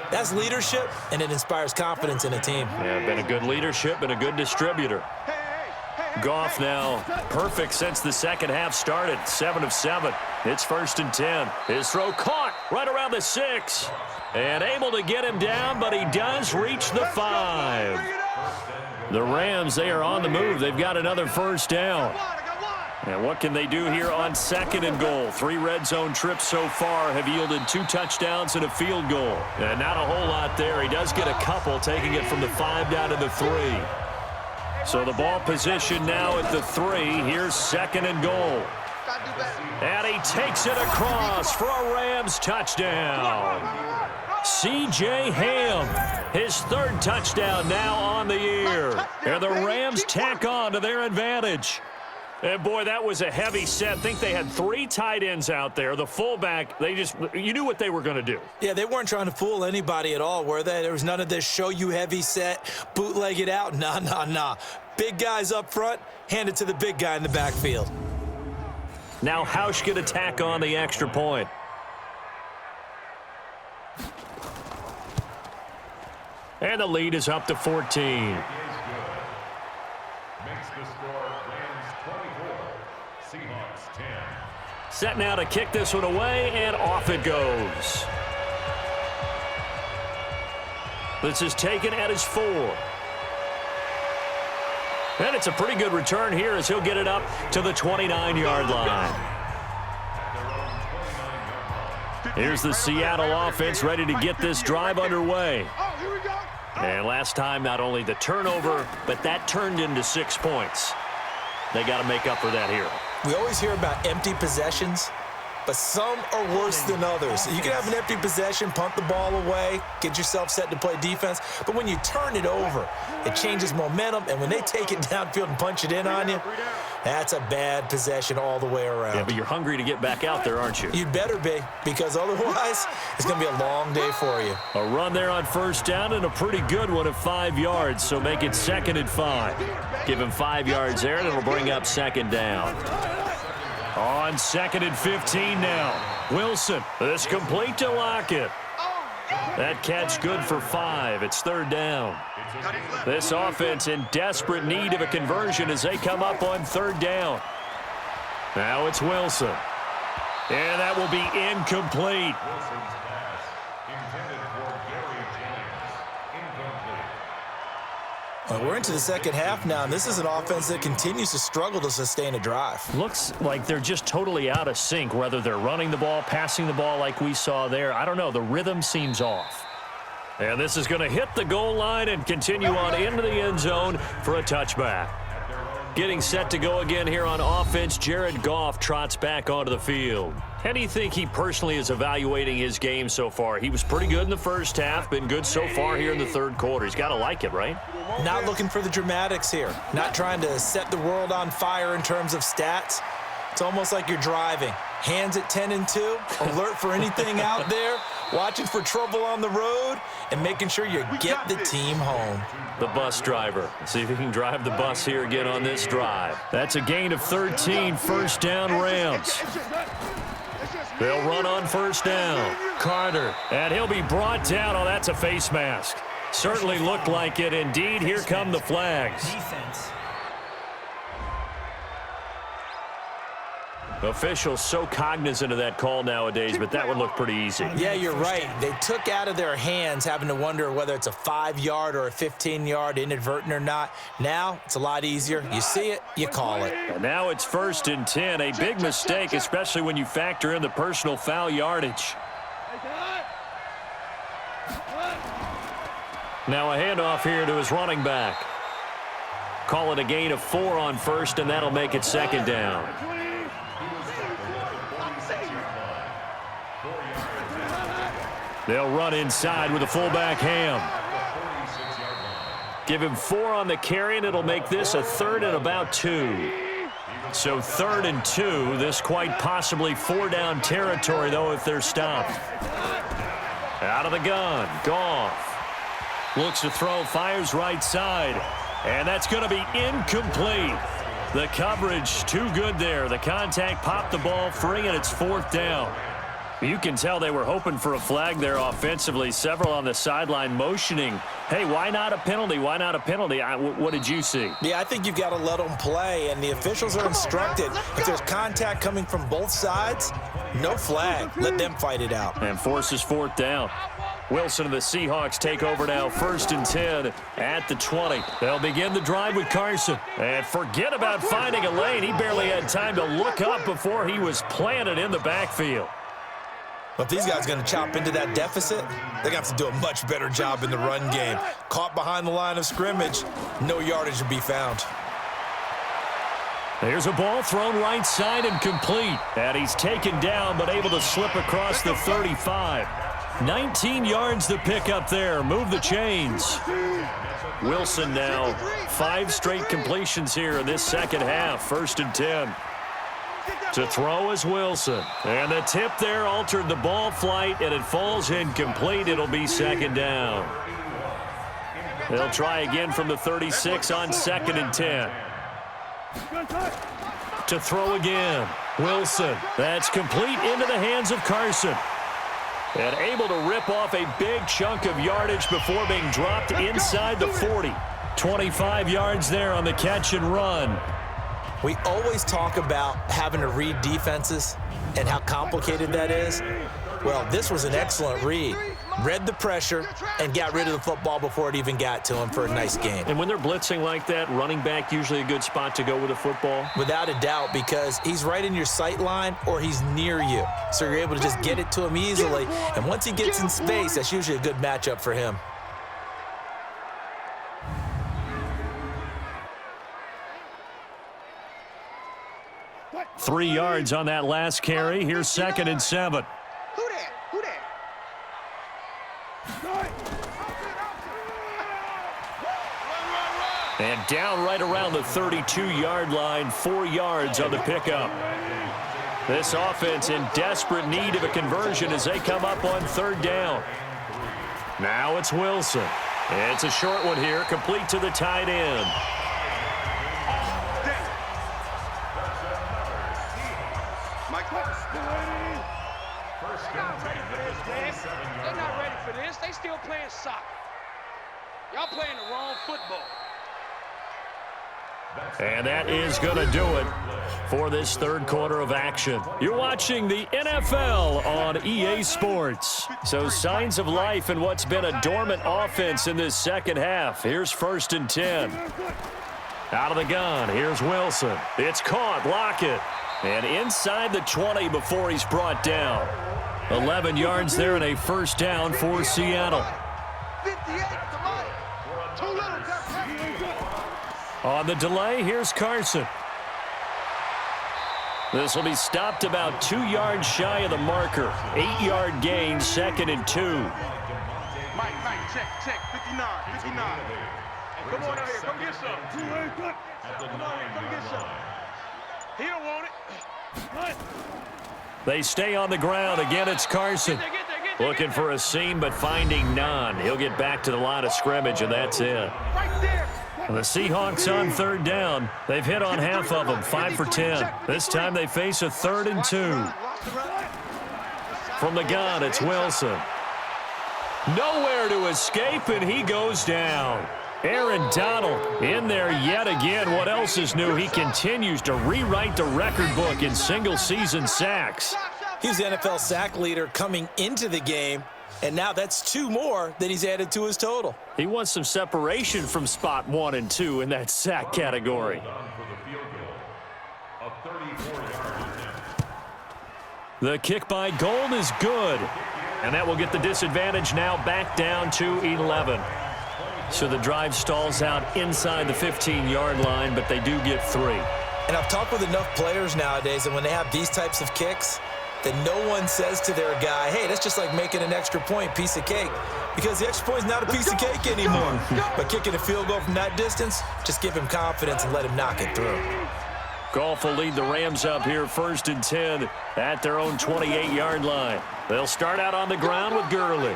That's leadership, and it inspires confidence in a team. Yeah, been a good leadership and a good distributor. Goff now perfect since the 2nd half started, 7 of 7. It's 1st and 10. His throw caught right around the 6. And able to get him down, but he does reach the 5. The Rams, they are on the move. They've got another first down. And what can they do here on 2nd and goal? 3 red zone trips so far have yielded 2 touchdowns and a field goal. And not a whole lot there. He does get a couple, taking it from the 5 down to the 3. So the ball position now at the 3. Here's 2nd and goal. And he takes it across for a Rams touchdown. C.J. Ham. His third touchdown now on the year. And the Rams tack on to their advantage. And, boy, that was a heavy set. I think they had 3 tight ends out there. The fullback, you knew what they were going to do. Yeah, they weren't trying to fool anybody at all, were they? There was none of this show you heavy set, bootleg it out. Nah. Big guys up front, hand it to the big guy in the backfield. Now Hausch going to tack on the extra point. And the lead is up to 14. Set now to kick this one away, and off it goes. This is taken at his 4. And it's a pretty good return here as he'll get it up to the 29-yard line. Here's the Seattle offense ready to get this drive underway. And last time, not only the turnover, but that turned into 6 points. They got to make up for that here. We always hear about empty possessions, but some are worse than others. You can have an empty possession, punt the ball away, get yourself set to play defense, but when you turn it over, it changes momentum, and when they take it downfield and punch it in on you, that's a bad possession all the way around. Yeah, but you're hungry to get back out there, aren't you? You'd better be, because otherwise it's going to be a long day for you. A run there on first down and a pretty good one of 5 yards, so make it 2nd and 5. Give him 5 yards there, and it'll bring up 2nd down. On 2nd and 15 now. Wilson, this complete to Lockett. That catch good for 5. It's 3rd down. This offense in desperate need of a conversion as they come up on 3rd down. Now it's Wilson. And that will be incomplete. We're into the second half now, and this is an offense that continues to struggle to sustain a drive. Looks like they're just totally out of sync, whether they're running the ball, passing the ball like we saw there. I don't know. The rhythm seems off. And this is going to hit the goal line and continue on into the end zone for a touchback. Getting set to go again here on offense, Jared Goff trots back onto the field. How do you think he personally is evaluating his game so far? He was pretty good in the first half, been good so far here in the 3rd quarter. He's got to like it, right? Not looking for the dramatics here. Not trying to set the world on fire in terms of stats. It's almost like you're driving. Hands at 10 and 2, alert for anything out there, watching for trouble on the road, and making sure you get the team home. The bus driver. See if he can drive the bus here again on this drive. That's a gain of 13, 1st down Rams. They'll run on 1st down. Carter, and he'll be brought down. Oh, that's a face mask. Certainly looked like it. Indeed, here come the flags. Defense. Officials so cognizant of that call nowadays, but that one looked pretty easy. Yeah, you're right. They took out of their hands having to wonder whether it's a 5-yard or a 15-yard, inadvertent or not. Now, it's a lot easier. You see it, you call it. And now it's 1st and 10. A big mistake, especially when you factor in the personal foul yardage. Now a handoff here to his running back. Call it a gain of 4 on 1st, and that'll make it 2nd down. They'll run inside with a fullback Ham. Give him 4 on the carry, and it'll make this a 3rd and about 2. So 3rd and 2. This quite possibly 4-down territory, though, if they're stopped. Out of the gun. Goff. Looks to throw, fires right side. And that's going to be incomplete. The coverage too good there. The contact popped the ball free, and it's 4th down. You can tell they were hoping for a flag there offensively. Several on the sideline motioning, hey, why not a penalty? Why not a penalty? What did you see? Yeah, I think you've got to let them play, and the officials are instructed. If there's contact coming from both sides, no flag. Let them fight it out. And forces 4th down. Wilson and the Seahawks take over now, 1st and 10 at the 20. They'll begin the drive with Carson. And forget about finding a lane. He barely had time to look up before he was planted in the backfield. But if these guys are going to chop into that deficit, they're going to have to do a much better job in the run game. Caught behind the line of scrimmage, no yardage to be found. There's a ball thrown right side and complete. And he's taken down but able to slip across the 35. 19 yards to pick up there. Move the chains. Wilson now 5 straight completions here in this second half. 1st and 10. To throw is Wilson. And the tip there altered the ball flight, and it falls incomplete. It'll be 2nd down. They'll try again from the 36 on 2nd and 10. To throw again. Wilson. That's complete into the hands of Carson. And able to rip off a big chunk of yardage before being dropped inside the 40. 25 yards there on the catch and run. We always talk about having to read defenses and how complicated that is. Well, this was an excellent read. Read the pressure and got rid of the football before it even got to him for a nice gain. And when they're blitzing like that, running back usually a good spot to go with the football? Without a doubt, because he's right in your sight line or he's near you. So you're able to just get it to him easily. And once he gets in space, that's usually a good matchup for him. Three yards on that last carry. Here's 2nd and 7. Who that? Who that? And down right around the 32-yard line. 4 yards on the pickup. This offense in desperate need of a conversion as they come up on 3rd down. Now it's Wilson. It's a short one here, complete to the tight end. They're not ready for this. They still playing soccer. Y'all playing the wrong football. And that is going to do it for this 3rd quarter of action. You're watching the NFL on EA Sports. So signs of life in what's been a dormant offense in this second half. Here's 1st and 10. Out of the gun, here's Wilson. It's caught, Lockett. And inside the 20 before he's brought down. 11 yards there and a 1st down for Seattle. 58, too little. On the delay, here's Carson. This will be stopped about 2 yards shy of the marker. 8-yard gain, 2nd and 2. Mike, check, 59. Come on out here, come get some. Come on here, come get some. He don't want it. They stay on the ground. Again, it's Carson. Looking for a seam, but finding none. He'll get back to the line of scrimmage, and that's it. Right there. The Seahawks on 3rd down. They've hit on half of them, 5 for 10. This time they face a 3rd and 2. From the gun, it's Wilson. Nowhere to escape, and he goes down. Aaron Donald in there yet again. What else is new? He continues to rewrite the record book in single-season sacks. He's the NFL sack leader coming into the game, and now that's 2 more that he's added to his total. He wants some separation from spot 1 and 2 in that sack category. The kick by Gold is good, and that will get the disadvantage now back down to 11. So the drive stalls out inside the 15-yard line, but they do get 3. And I've talked with enough players nowadays that when they have these types of kicks, that no one says to their guy, hey, that's just like making an extra point, piece of cake. Because the extra point is not a piece of cake anymore. But kicking a field goal from that distance, just give him confidence and let him knock it through. Goff will lead the Rams up here 1st and 10 at their own 28-yard line. They'll start out on the ground with Gurley.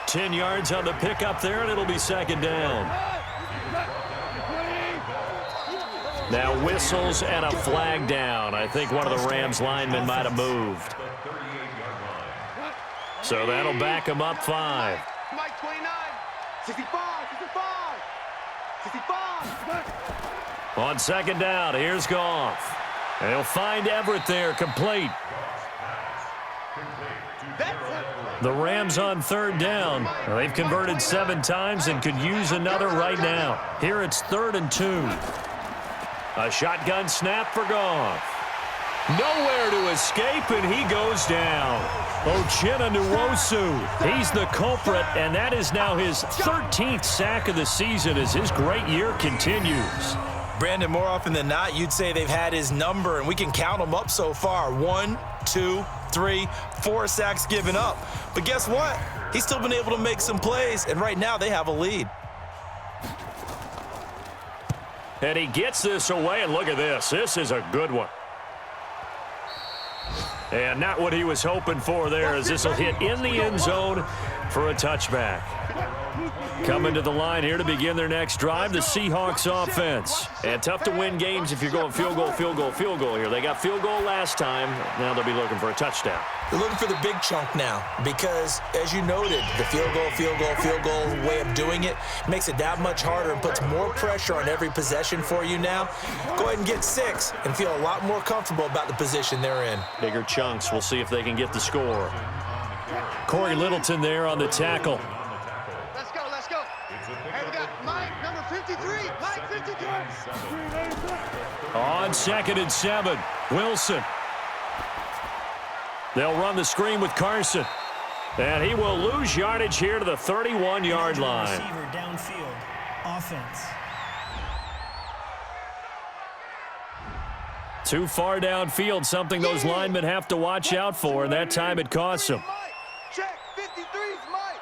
10 yards on the pickup there, and it'll be 2nd down. Now whistles and a flag down. I think one of the Rams linemen might have moved. So that'll back him up 5. Mike 29, 65. On 2nd down, here's Goff. And he'll find Everett there, complete. The Rams on 3rd down. They've converted 7 times and could use another right now. Here it's 3rd and 2. A shotgun snap for Goff. Nowhere to escape, and he goes down. Uchenna Nwosu, he's the culprit, and that is now his 13th sack of the season as his great year continues. Brandon, more often than not, you'd say they've had his number, and we can count them up so far. 1, 2, 3, 4 sacks given up. But guess what? He's still been able to make some plays, and right now they have a lead. And he gets this away, and look at this. This is a good one. And not what he was hoping for there, as this will hit in the end zone for a touchback. Coming to the line here to begin their next drive, the Seahawks offense. And tough to win games if you're going field goal, field goal, field goal here. They got field goal last time. Now they'll be looking for a touchdown. They're looking for the big chunk now because, as you noted, the field goal, field goal, field goal way of doing it makes it that much harder and puts more pressure on every possession for you now. Go ahead and get 6 and feel a lot more comfortable about the position they're in. Bigger chunks. We'll see if they can get the score. Corey Littleton there on the tackle. Let's go, let's go. Hey, we got Mike, number 53. Mike, 53. On 2nd and 7, Wilson. They'll run the screen with Carson. And he will lose yardage here to the 31-yard line. Receiver downfield. Offense. Too far downfield, something those linemen have to watch out for, and that time it costs them. Check, 53's Mike.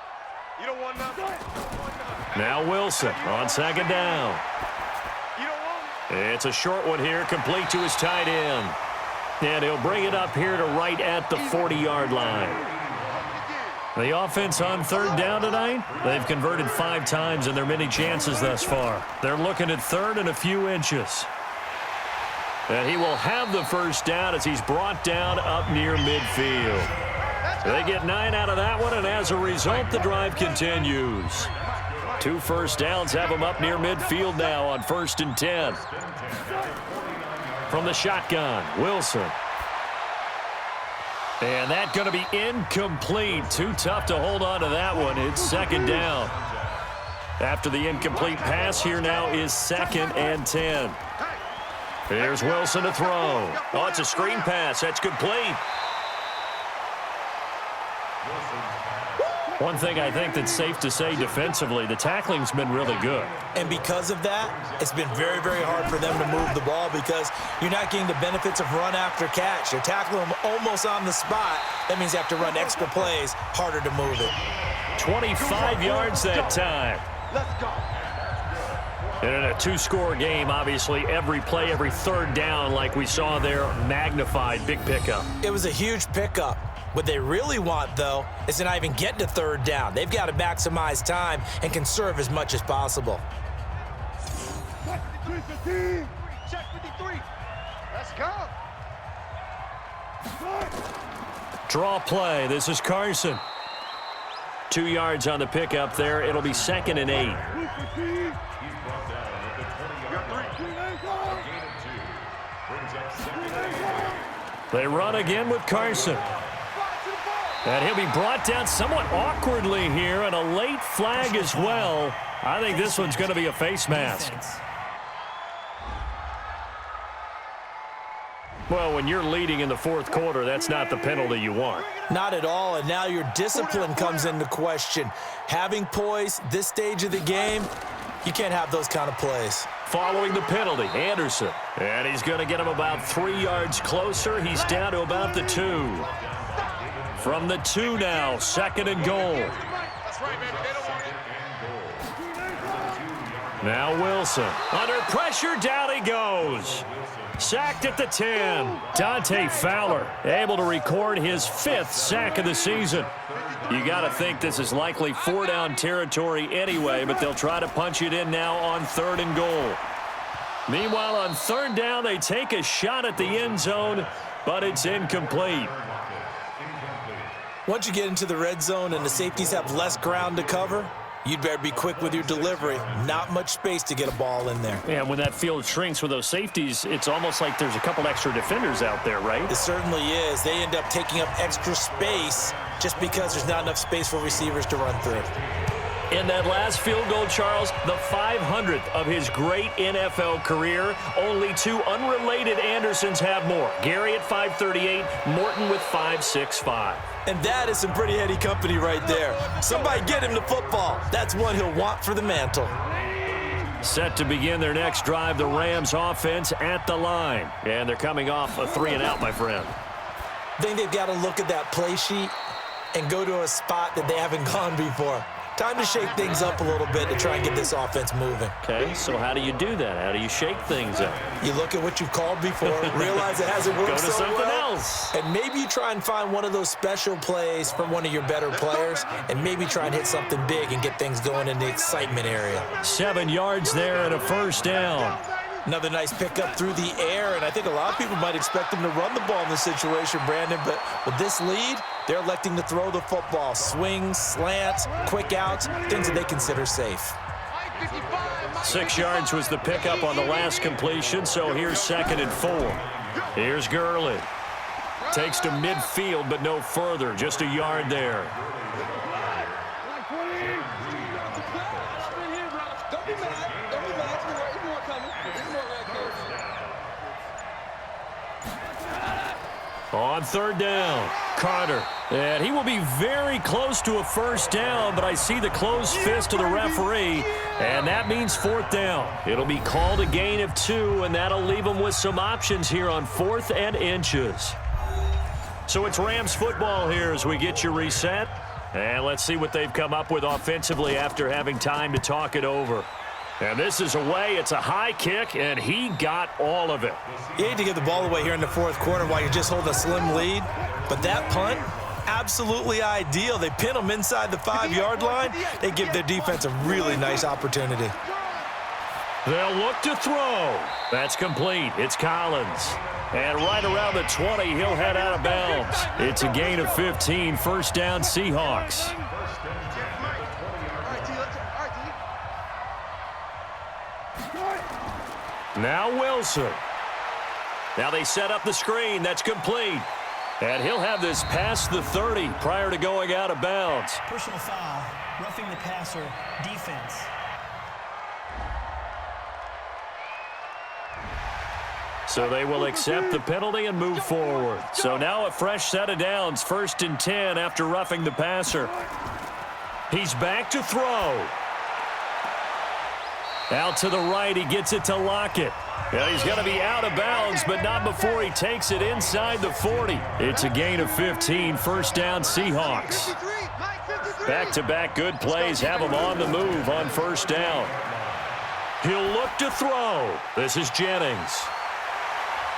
You don't want nothing. Now Wilson on 2nd down. You don't want it. It's a short one here, complete to his tight end. And he'll bring it up here to right at the 40-yard line. The offense on 3rd down tonight, they've converted 5 times in their many chances thus far. They're looking at 3rd and a few inches. And he will have the first down as he's brought down up near midfield. They get 9 out of that one, and as a result, the drive continues. 2 first downs have them up near midfield now on 1st and 10. From the shotgun, Wilson. And that's going to be incomplete. Too tough to hold on to that one. It's 2nd down. After the incomplete pass, here now is 2nd and 10. Here's Wilson to throw. Oh, it's a screen pass. That's complete. One thing I think that's safe to say defensively, the tackling's been really good. And because of that, it's been very, very hard for them to move the ball because you're not getting the benefits of run after catch. You're tackling them almost on the spot. That means you have to run extra plays, harder to move it. 25 yards that time. Let's go. And in a 2-score game, obviously, every play, every 3rd down, like we saw there, magnified, big pickup. It was a huge pickup. What they really want, though, is to not even get to 3rd down. They've got to maximize time and conserve as much as possible. Check 53. Let's go. Draw play. This is Carson. 2 yards on the pickup there. It'll be 2nd and 8. They run again with Carson. And he'll be brought down somewhat awkwardly here, and a late flag as well. I think this one's going to be a face mask. Well, when you're leading in the 4th quarter, that's not the penalty you want. Not at all, and now your discipline comes into question. Having poise this stage of the game, you can't have those kind of plays. Following the penalty, Anderson. And he's going to get him about 3 yards closer. He's down to about the 2. From the 2 now, 2nd and goal. That's right, baby. They don't want it. Now Wilson. Under pressure, down he goes. Sacked at the 10. Dante Fowler able to record his 5th sack of the season. You got to think this is likely 4-down territory anyway, but they'll try to punch it in now on 3rd and goal. Meanwhile, on 3rd down, they take a shot at the end zone, but it's incomplete. Once you get into the red zone and the safeties have less ground to cover, you'd better be quick with your delivery. Not much space to get a ball in there. Yeah, when that field shrinks with those safeties, it's almost like there's a couple extra defenders out there, right? It certainly is. They end up taking up extra space just because there's not enough space for receivers to run through. In that last field goal, Charles, the 500th of his great NFL career, only 2 unrelated Andersons have more. Gary at 538, Morton with 565. And that is some pretty heady company right there. Somebody get him the football. That's one he'll want for the mantle. Set to begin their next drive, the Rams offense at the line. And they're coming off a 3-and-out, my friend. I think they've got to look at that play sheet and go to a spot that they haven't gone before. Time to shake things up a little bit to try and get this offense moving. Okay, so how do you do that? How do you shake things up? You look at what you've called before, realize it hasn't worked Go to so something well, else. and maybe you try and find one of those special plays from one of your better players, and maybe try and hit something big and get things going in the excitement area. 7 yards there and a first down. Another nice pickup through the air, and I think a lot of people might expect them to run the ball in this situation, Brandon, but with this lead, they're electing to throw the football. Swings, slants, quick outs, things that they consider safe. 6 yards was the pickup on the last completion, so here's 2nd and 4. Here's Gurley. Takes to midfield, but no further, just a yard there. On 3rd down, Carter. And he will be very close to a first down, but I see the closed fist of the referee, and that means 4th down. It'll be called a gain of 2, and that'll leave them with some options here on 4th and inches. So it's Rams football here as we get you reset. And let's see what they've come up with offensively after having time to talk it over. And this is away. It's a high kick, and he got all of it. You hate to give the ball away here in the 4th quarter while you just hold a slim lead, but that punt, absolutely ideal. They pin them inside the 5-yard line. They give their defense a really nice opportunity. They'll look to throw. That's complete. It's Collins. And right around the 20, he'll head out of bounds. It's a gain of 15, first down Seahawks. Now Wilson. Now they set up the screen. That's complete. And he'll have this past the 30 prior to going out of bounds. Personal foul, roughing the passer, defense. So they will accept the penalty and move forward. So now a fresh set of downs, 1st and 10 after roughing the passer. He's back to throw. Out to the right, he gets it to Lockett. And he's going to be out of bounds, but not before he takes it inside the 40. It's a gain of 15, first down Seahawks. Back-to-back good plays have him on the move on first down. He'll look to throw. This is Jennings.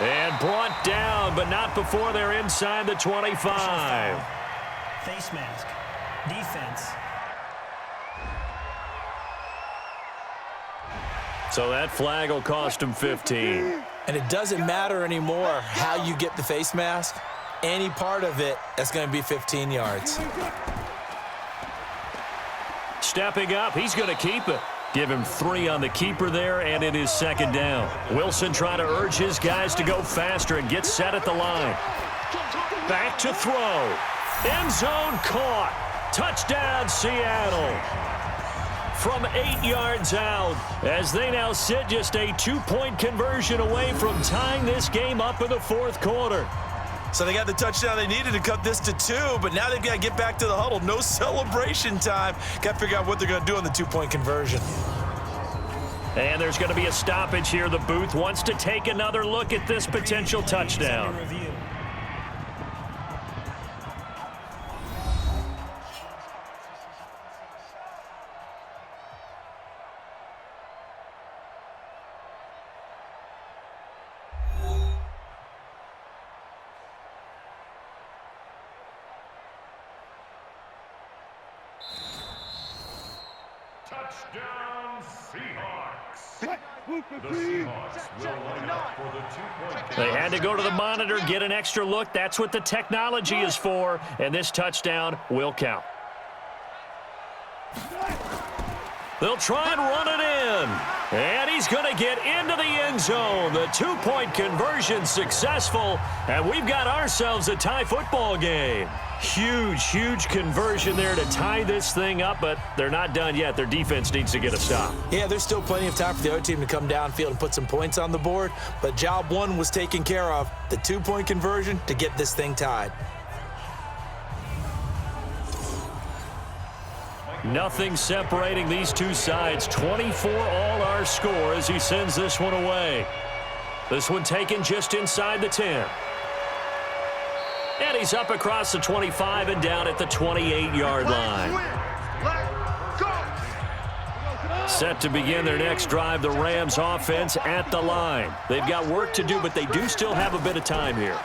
And brought down, but not before they're inside the 25. Face mask, defense. So that flag will cost him 15. And it doesn't matter anymore how you get the face mask. Any part of it, that's going to be 15 yards. Stepping up, he's going to keep it. Give him 3 on the keeper there, and it is 2nd down. Wilson trying to urge his guys to go faster and get set at the line. Back to throw. End zone caught. Touchdown, Seattle. From 8 yards out, as they now sit just a 2-point conversion away from tying this game up in the 4th quarter. So they got the touchdown they needed to cut this to 2, but now they've got to get back to the huddle. No celebration time. Got to figure out what they're going to do on the 2-point conversion. And there's going to be a stoppage here. The booth wants to take another look at this potential touchdown. Touchdown, Seahawks. The Seahawks will line up for the 2-point. They had to go to the monitor, get an extra look. That's what the technology is for, and this touchdown will count. They'll try and run it in, and he's going to get into the end zone. The 2-point conversion successful, and we've got ourselves a tie football game. Huge conversion there to tie this thing up, but they're not done yet. Their defense needs to get a stop. Yeah, there's still plenty of time for the other team to come downfield and put some points on the board, but job 1 was taken care of. The 2-point conversion to get this thing tied. Nothing separating these two sides. 24 all our score as he sends this one away. This one taken just inside the 10. And he's up across the 25 and down at the 28-yard line. Set to begin their next drive, the Rams offense at the line. They've got work to do, but they do still have a bit of time here.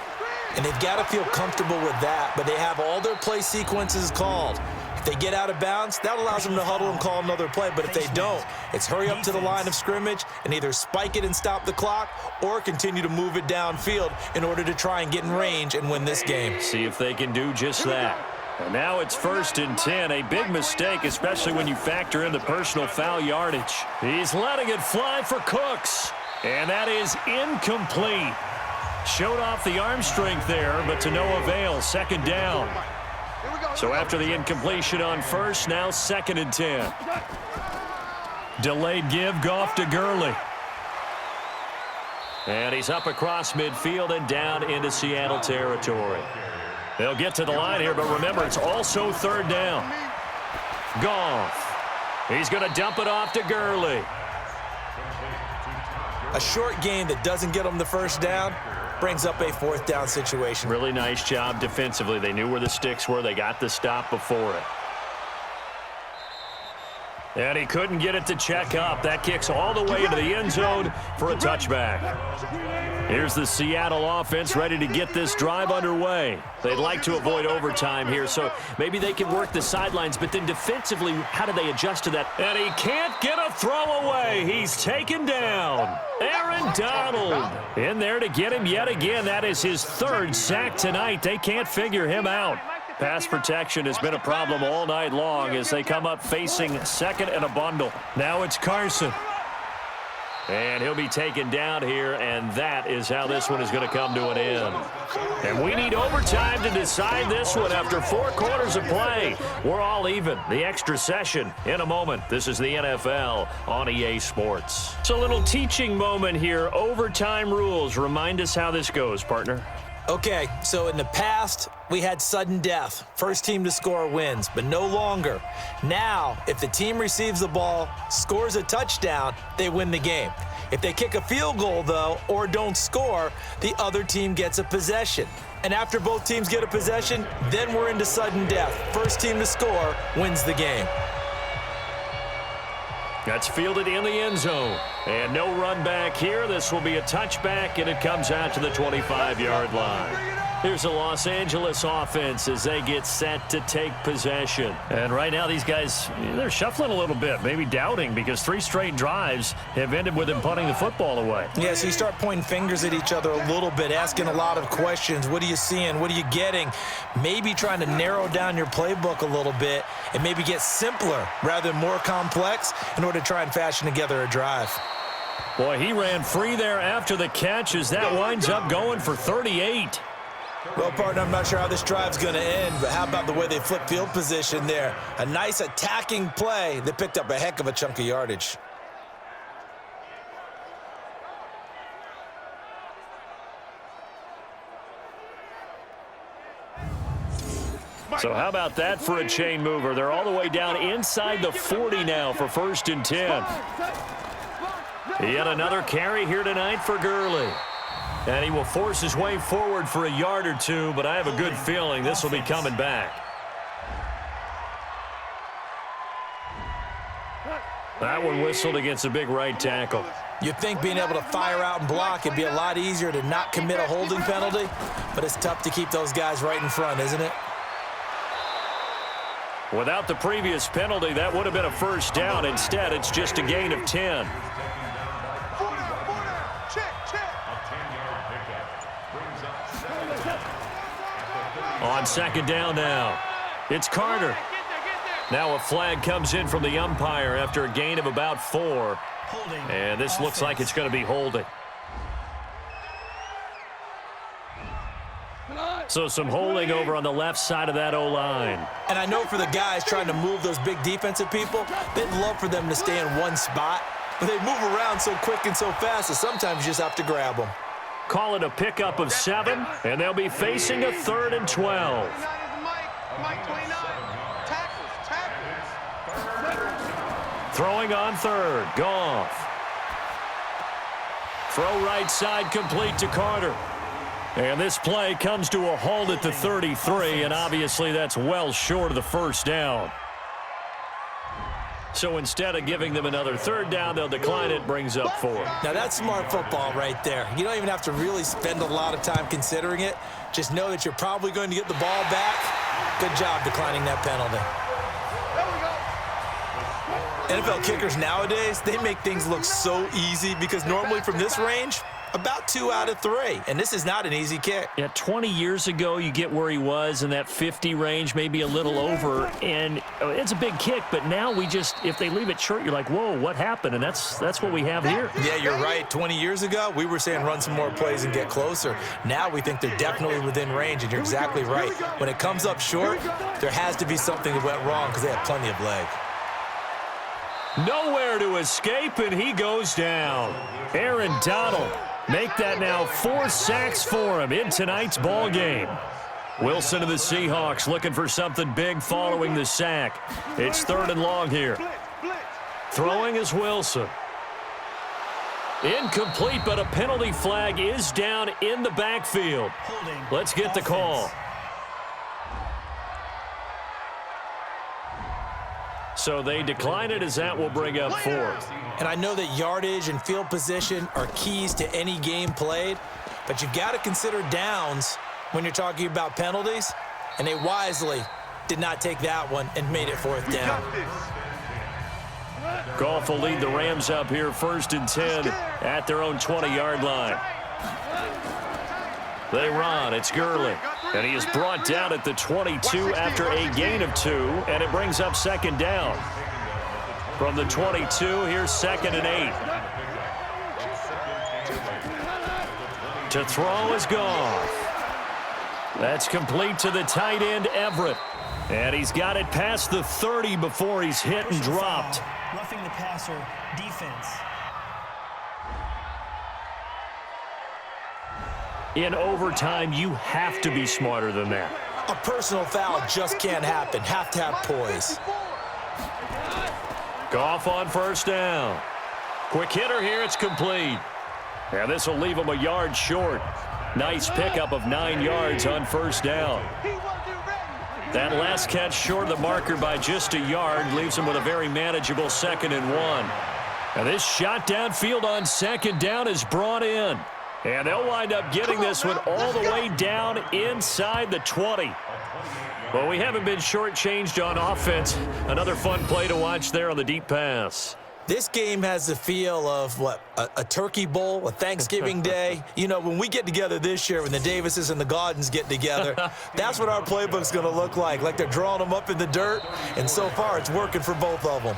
And they've got to feel comfortable with that, but they have all their play sequences called. If they get out of bounds, that allows them to huddle and call another play, but if they don't, it's hurry up to the line of scrimmage and either spike it and stop the clock or continue to move it downfield in order to try and get in range and win this game. See if they can do just that. And now it's 1st and 10, a big mistake, especially when you factor in the personal foul yardage. He's letting it fly for Cooks, and that is incomplete. Showed off the arm strength there, but to no avail. 2nd down. So after the incompletion on 1st, now 2nd and 10. Delayed give, Goff to Gurley. And he's up across midfield and down into Seattle territory. They'll get to the line here, but remember, it's also 3rd down. Goff. He's going to dump it off to Gurley. A short game that doesn't get them the 1st down brings up a 4th down situation. Really nice job defensively. They knew where the sticks were. They got the stop before it. And he couldn't get it to check up. That kicks all the way into the end zone for a touchback. Here's the Seattle offense ready to get this drive underway. They'd like to avoid overtime here, so maybe they can work the sidelines, but then defensively, how do they adjust to that? And he can't get a throw away. He's taken down. Aaron Donald in there to get him yet again. That is his 3rd sack tonight. They can't figure him out. Pass protection has been a problem all night long as they come up facing 2nd and a bundle. Now it's Carson. And he'll be taken down here, and that is how this one is going to come to an end. And we need overtime to decide this one after 4 quarters of play. We're all even. The extra session in a moment. This is the NFL on EA Sports. It's a little teaching moment here. Overtime rules. Remind us how this goes, partner. Okay, so in the past, we had sudden death. First team to score wins, but no longer. Now, if the team receives the ball, scores a touchdown, they win the game. If they kick a field goal, though, or don't score, the other team gets a possession. And after both teams get a possession, then we're into sudden death. First team to score wins the game. That's fielded in the end zone. And no run back here. This will be a touchback, and it comes out to the 25-yard line. Here's the Los Angeles offense as they get set to take possession. And right now these guys, they're shuffling a little bit, maybe doubting, because 3 straight drives have ended with them punting the football away. Yeah, so you start pointing fingers at each other a little bit, asking a lot of questions. What are you seeing? What are you getting? Maybe trying to narrow down your playbook a little bit and maybe get simpler rather than more complex in order to try and fashion together a drive. Boy, he ran free there after the catch as that winds up going for 38. Well, partner, I'm not sure how this drive's going to end, but how about the way they flip field position there? A nice attacking play that picked up a heck of a chunk of yardage. So how about that for a chain mover? They're all the way down inside the 40 now for 1st and 10. Yet another carry here tonight for Gurley. And he will force his way forward for a yard or 2, but I have a good feeling this will be coming back. That one whistled against a big right tackle. You'd think being able to fire out and block, it'd be a lot easier to not commit a holding penalty, but it's tough to keep those guys right in front, isn't it? Without the previous penalty, that would have been a 1st down. Instead, it's just a gain of 10. On 2nd down now, it's Carter. Now a flag comes in from the umpire after a gain of about 4. And this looks like it's going to be holding. So some holding over on the left side of that O-line. And I know for the guys trying to move those big defensive people, they'd love for them to stay in one spot, but they move around so quick and so fast that sometimes you just have to grab them. Call it a pickup of 7, and they'll be facing a 3rd and 12. Throwing on third. Goff. Throw right side complete to Carter. And this play comes to a halt at the 33, and obviously that's well short of the first down. So instead of giving them another third down, they'll decline it, brings up 4. Now that's smart football right there. You don't even have to really spend a lot of time considering it. Just know that you're probably going to get the ball back. Good job declining that penalty. NFL kickers nowadays, they make things look so easy because normally from this range, about 2 out of 3. And this is not an easy kick. Yeah, 20 years ago, you get where he was in that 50 range, maybe a little over. And it's a big kick, but now we just, if they leave it short, you're like, whoa, what happened? And that's what we have here. Yeah, you're right. 20 years ago, we were saying run some more plays and get closer. Now we think they're definitely within range, and you're exactly right. When it comes up short, there has to be something that went wrong because they have plenty of leg. Nowhere to escape, and he goes down. Aaron Donald. Make that now 4 sacks for him in tonight's ball game. Wilson of the Seahawks looking for something big following the sack. It's 3rd and long here. Throwing is Wilson. Incomplete, but a penalty flag is down in the backfield. Let's get the call. So they decline it, as that will bring up 4. And I know that yardage and field position are keys to any game played, but you've got to consider downs when you're talking about penalties, and they wisely did not take that one and made it 4th down. Goff will lead the Rams up here 1st and 10 at their own 20-yard line. They run. It's Gurley. And he is brought down at the 22 after a gain of 2, and it brings up 2nd down. From the 22, here's 2nd and 8. To throw is Goff. That's complete to the tight end, Everett. And he's got it past the 30 before he's hit and dropped. Roughing the passer, defense. In overtime, you have to be smarter than that. A personal foul just can't happen. Have to have poise. Goff on 1st down. Quick hitter here, it's complete. And this will leave him a yard short. Nice pickup of 9 yards on 1st down. That last catch short of the marker by just a yard leaves him with a very manageable 2nd and 1. And this shot downfield on 2nd down is brought in. And they'll wind up getting this one all the way down inside the 20. Well, we haven't been shortchanged on offense. Another fun play to watch there on the deep pass. This game has the feel of, what, a turkey bowl, a Thanksgiving day. You know, when we get together this year, when the Davises and the Gaudens get together, that's what our playbook's going to look like they're drawing them up in the dirt. And so far, it's working for both of them.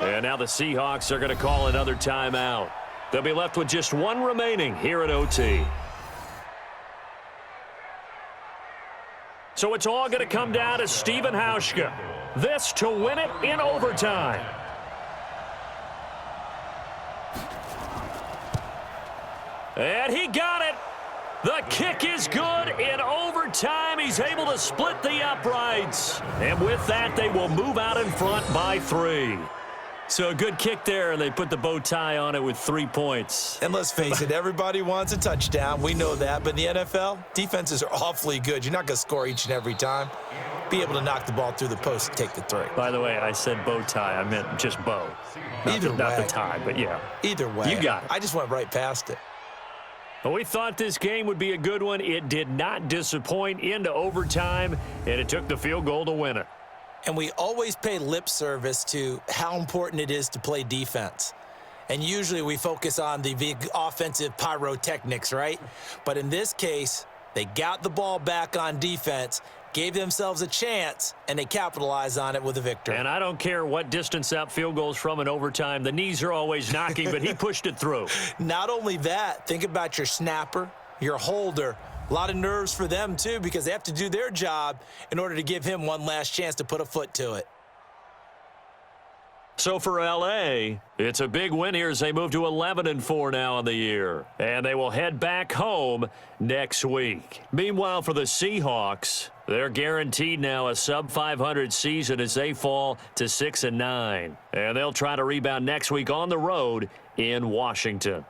And now the Seahawks are going to call another timeout. They'll be left with just 1 remaining here at OT. So it's all going to come down to Stephen Hauschka. This to win it in overtime. And he got it. The kick is good in overtime. He's able to split the uprights. And with that, they will move out in front by 3. So a good kick there, and they put the bow tie on it with 3 points. And let's face it, everybody wants a touchdown. We know that. But in the NFL, defenses are awfully good. You're not going to score each and every time. Be able to knock the ball through the post and take the 3. By the way, I said bow tie. I meant just bow. Not the tie, but yeah. Either way. You got it. I just went right past it. But we thought this game would be a good one. It did not disappoint into overtime, and it took the field goal to win it. And we always pay lip service to how important it is to play defense. And usually we focus on the big offensive pyrotechnics, right? But in this case, they got the ball back on defense, gave themselves a chance, and they capitalized on it with a victory. And I don't care what distance that field goal's from in overtime. The knees are always knocking, but he pushed it through. Not only that, think about your snapper, your holder. A lot of nerves for them, too, because they have to do their job in order to give him one last chance to put a foot to it. So for L.A., it's a big win here as they move to 11-4 now on the year. And they will head back home next week. Meanwhile, for the Seahawks, They're guaranteed now a sub-500 season as they fall to 6-9. And they'll try to rebound next week on the road in Washington.